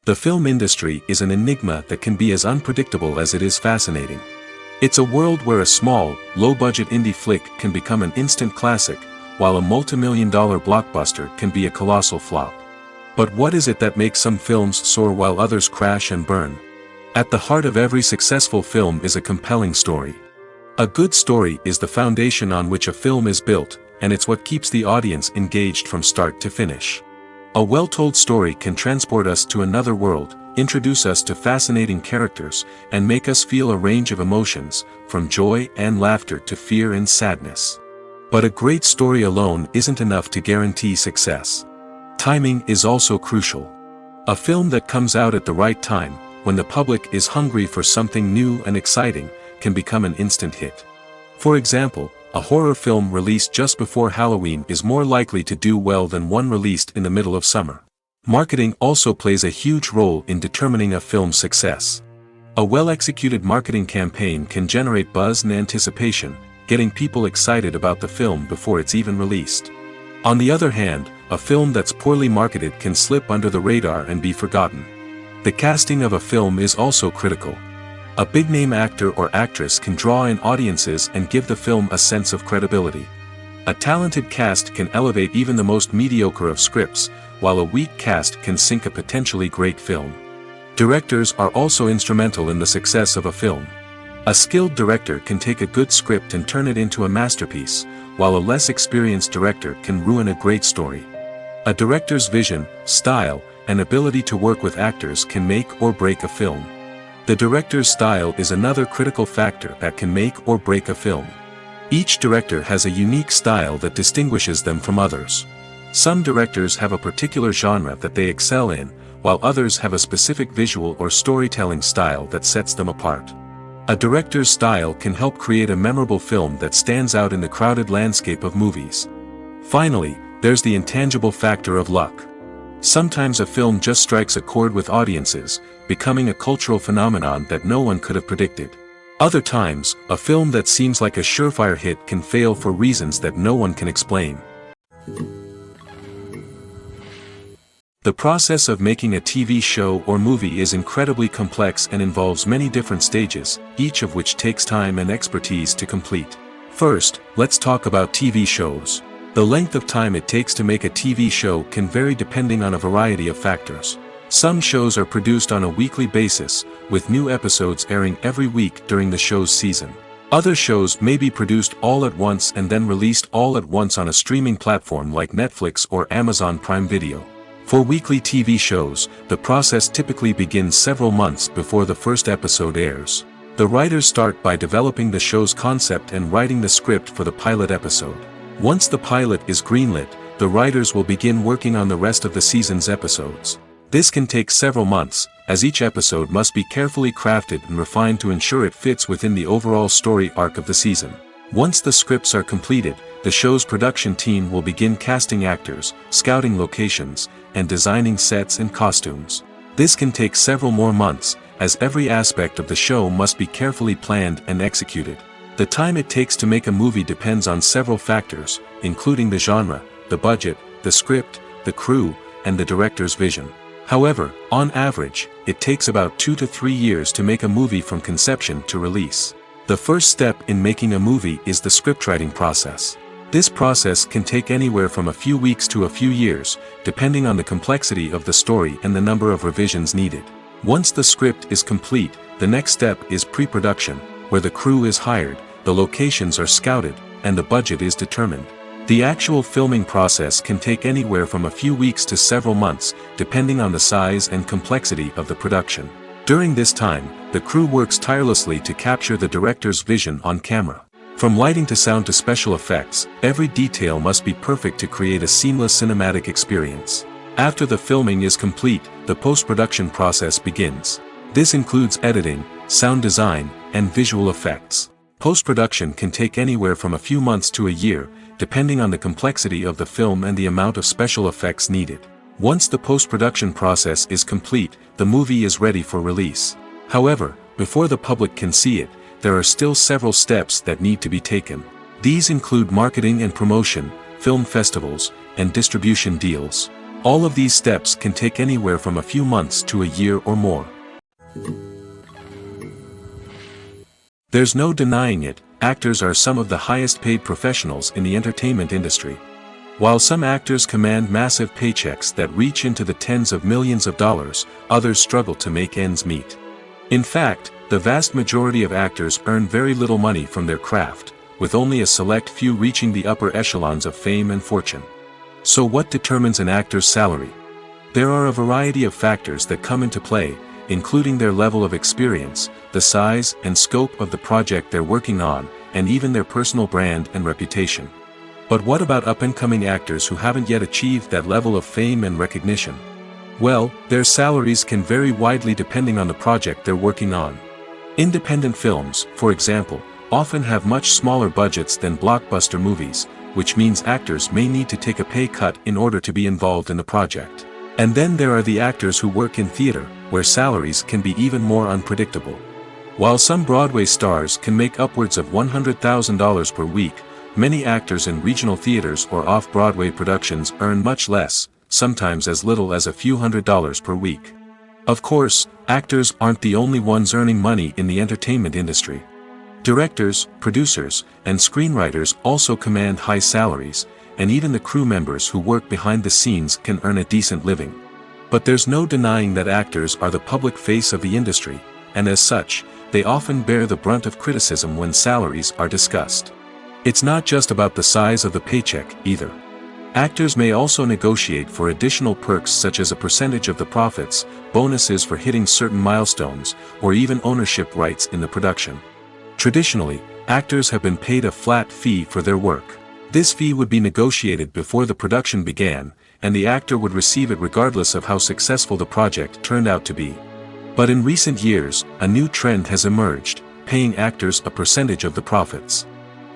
The film industry is an enigma that can be as unpredictable as it is fascinating. It's a world where a small, low-budget indie flick can become an instant classic, while a multi-million-dollar blockbuster can be a colossal flop. But what is it that makes some films soar while others crash and burn? At the heart of every successful film is a compelling story. A good story is the foundation on which a film is built, and it's what keeps the audience engaged from start to finish. A well-told story can transport us to another world, introduce us to fascinating characters, and make us feel a range of emotions, from joy and laughter to fear and sadness. But a great story alone isn't enough to guarantee success. Timing is also crucial. A film that comes out at the right time, when the public is hungry for something new and exciting, can become an instant hit. For example, a horror film released just before Halloween is more likely to do well than one released in the middle of summer. Marketing also plays a huge role in determining a film's success. A well-executed marketing campaign can generate buzz and anticipation, getting people excited about the film before it's even released. On the other hand, a film that's poorly marketed can slip under the radar and be forgotten. The casting of a film is also critical. A big-name actor or actress can draw in audiences and give the film a sense of credibility. A talented cast can elevate even the most mediocre of scripts, while a weak cast can sink a potentially great film. Directors are also instrumental in the success of a film. A skilled director can take a good script and turn it into a masterpiece, while a less experienced director can ruin a great story. A director's vision, style, and ability to work with actors can make or break a film. The director's style is another critical factor that can make or break a film. Each director has a unique style that distinguishes them from others. Some directors have a particular genre that they excel in, while others have a specific visual or storytelling style that sets them apart. A director's style can help create a memorable film that stands out in the crowded landscape of movies. Finally, there's the intangible factor of luck. Sometimes a film just strikes a chord with audiences, becoming a cultural phenomenon that no one could have predicted. Other times, a film that seems like a surefire hit can fail for reasons that no one can explain. The process of making a TV show or movie is incredibly complex and involves many different stages, each of which takes time and expertise to complete. First, let's talk about TV shows. The length of time it takes to make a TV show can vary depending on a variety of factors. Some shows are produced on a weekly basis, with new episodes airing every week during the show's season. Other shows may be produced all at once and then released all at once on a streaming platform like Netflix or Amazon Prime Video. For weekly TV shows, the process typically begins several months before the first episode airs. The writers start by developing the show's concept and writing the script for the pilot episode. Once the pilot is greenlit, the writers will begin working on the rest of the season's episodes. This can take several months, as each episode must be carefully crafted and refined to ensure it fits within the overall story arc of the season. Once the scripts are completed, the show's production team will begin casting actors, scouting locations, and designing sets and costumes. This can take several more months, as every aspect of the show must be carefully planned and executed. The time it takes to make a movie depends on several factors, including the genre, the budget, the script, the crew, and the director's vision. However, on average, it takes about 2 to 3 years to make a movie from conception to release. The first step in making a movie is the scriptwriting process. This process can take anywhere from a few weeks to a few years, depending on the complexity of the story and the number of revisions needed. Once the script is complete, the next step is pre-production, where the crew is hired, the locations are scouted, and the budget is determined. The actual filming process can take anywhere from a few weeks to several months, depending on the size and complexity of the production. During this time, the crew works tirelessly to capture the director's vision on camera. From lighting to sound to special effects, every detail must be perfect to create a seamless cinematic experience. After the filming is complete, the post-production process begins. This includes editing, sound design, and visual effects. Post-production can take anywhere from a few months to a year, depending on the complexity of the film and the amount of special effects needed. Once the post-production process is complete, the movie is ready for release. However, before the public can see it, there are still several steps that need to be taken. These include marketing and promotion, film festivals, and distribution deals. All of these steps can take anywhere from a few months to a year or more. There's no denying it, actors are some of the highest paid professionals in the entertainment industry. While some actors command massive paychecks that reach into the tens of millions of dollars, others struggle to make ends meet. In fact, the vast majority of actors earn very little money from their craft, with only a select few reaching the upper echelons of fame and fortune. So what determines an actor's salary? There are a variety of factors that come into play, including their level of experience, the size and scope of the project they're working on, and even their personal brand and reputation. But what about up-and-coming actors who haven't yet achieved that level of fame and recognition? Well, their salaries can vary widely depending on the project they're working on. Independent films, for example, often have much smaller budgets than blockbuster movies, which means actors may need to take a pay cut in order to be involved in the project. And then there are the actors who work in theater, where salaries can be even more unpredictable. While some Broadway stars can make upwards of $100,000 per week, many actors in regional theaters or off-Broadway productions earn much less, sometimes as little as a few $100s per week. Of course, actors aren't the only ones earning money in the entertainment industry. Directors, producers, and screenwriters also command high salaries, and even the crew members who work behind the scenes can earn a decent living. But there's no denying that actors are the public face of the industry, and as such, they often bear the brunt of criticism when salaries are discussed. It's not just about the size of the paycheck, either. Actors may also negotiate for additional perks such as a percentage of the profits, bonuses for hitting certain milestones, or even ownership rights in the production. Traditionally, actors have been paid a flat fee for their work. This fee would be negotiated before the production began, and the actor would receive it regardless of how successful the project turned out to be. But in recent years, a new trend has emerged, paying actors a percentage of the profits.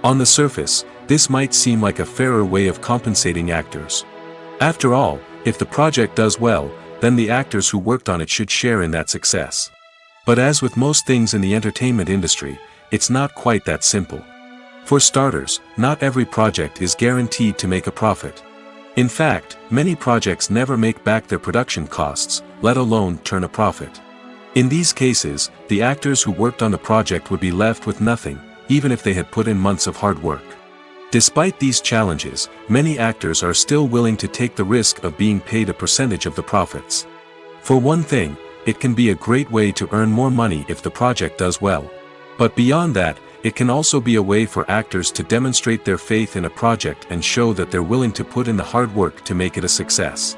On the surface, this might seem like a fairer way of compensating actors. After all, if the project does well, then the actors who worked on it should share in that success. But as with most things in the entertainment industry, it's not quite that simple. For starters, not every project is guaranteed to make a profit. In fact, many projects never make back their production costs, let alone turn a profit. In these cases, the actors who worked on the project would be left with nothing, even if they had put in months of hard work. Despite these challenges, many actors are still willing to take the risk of being paid a percentage of the profits. For one thing, it can be a great way to earn more money if the project does well. But beyond that, it can also be a way for actors to demonstrate their faith in a project and show that they're willing to put in the hard work to make it a success.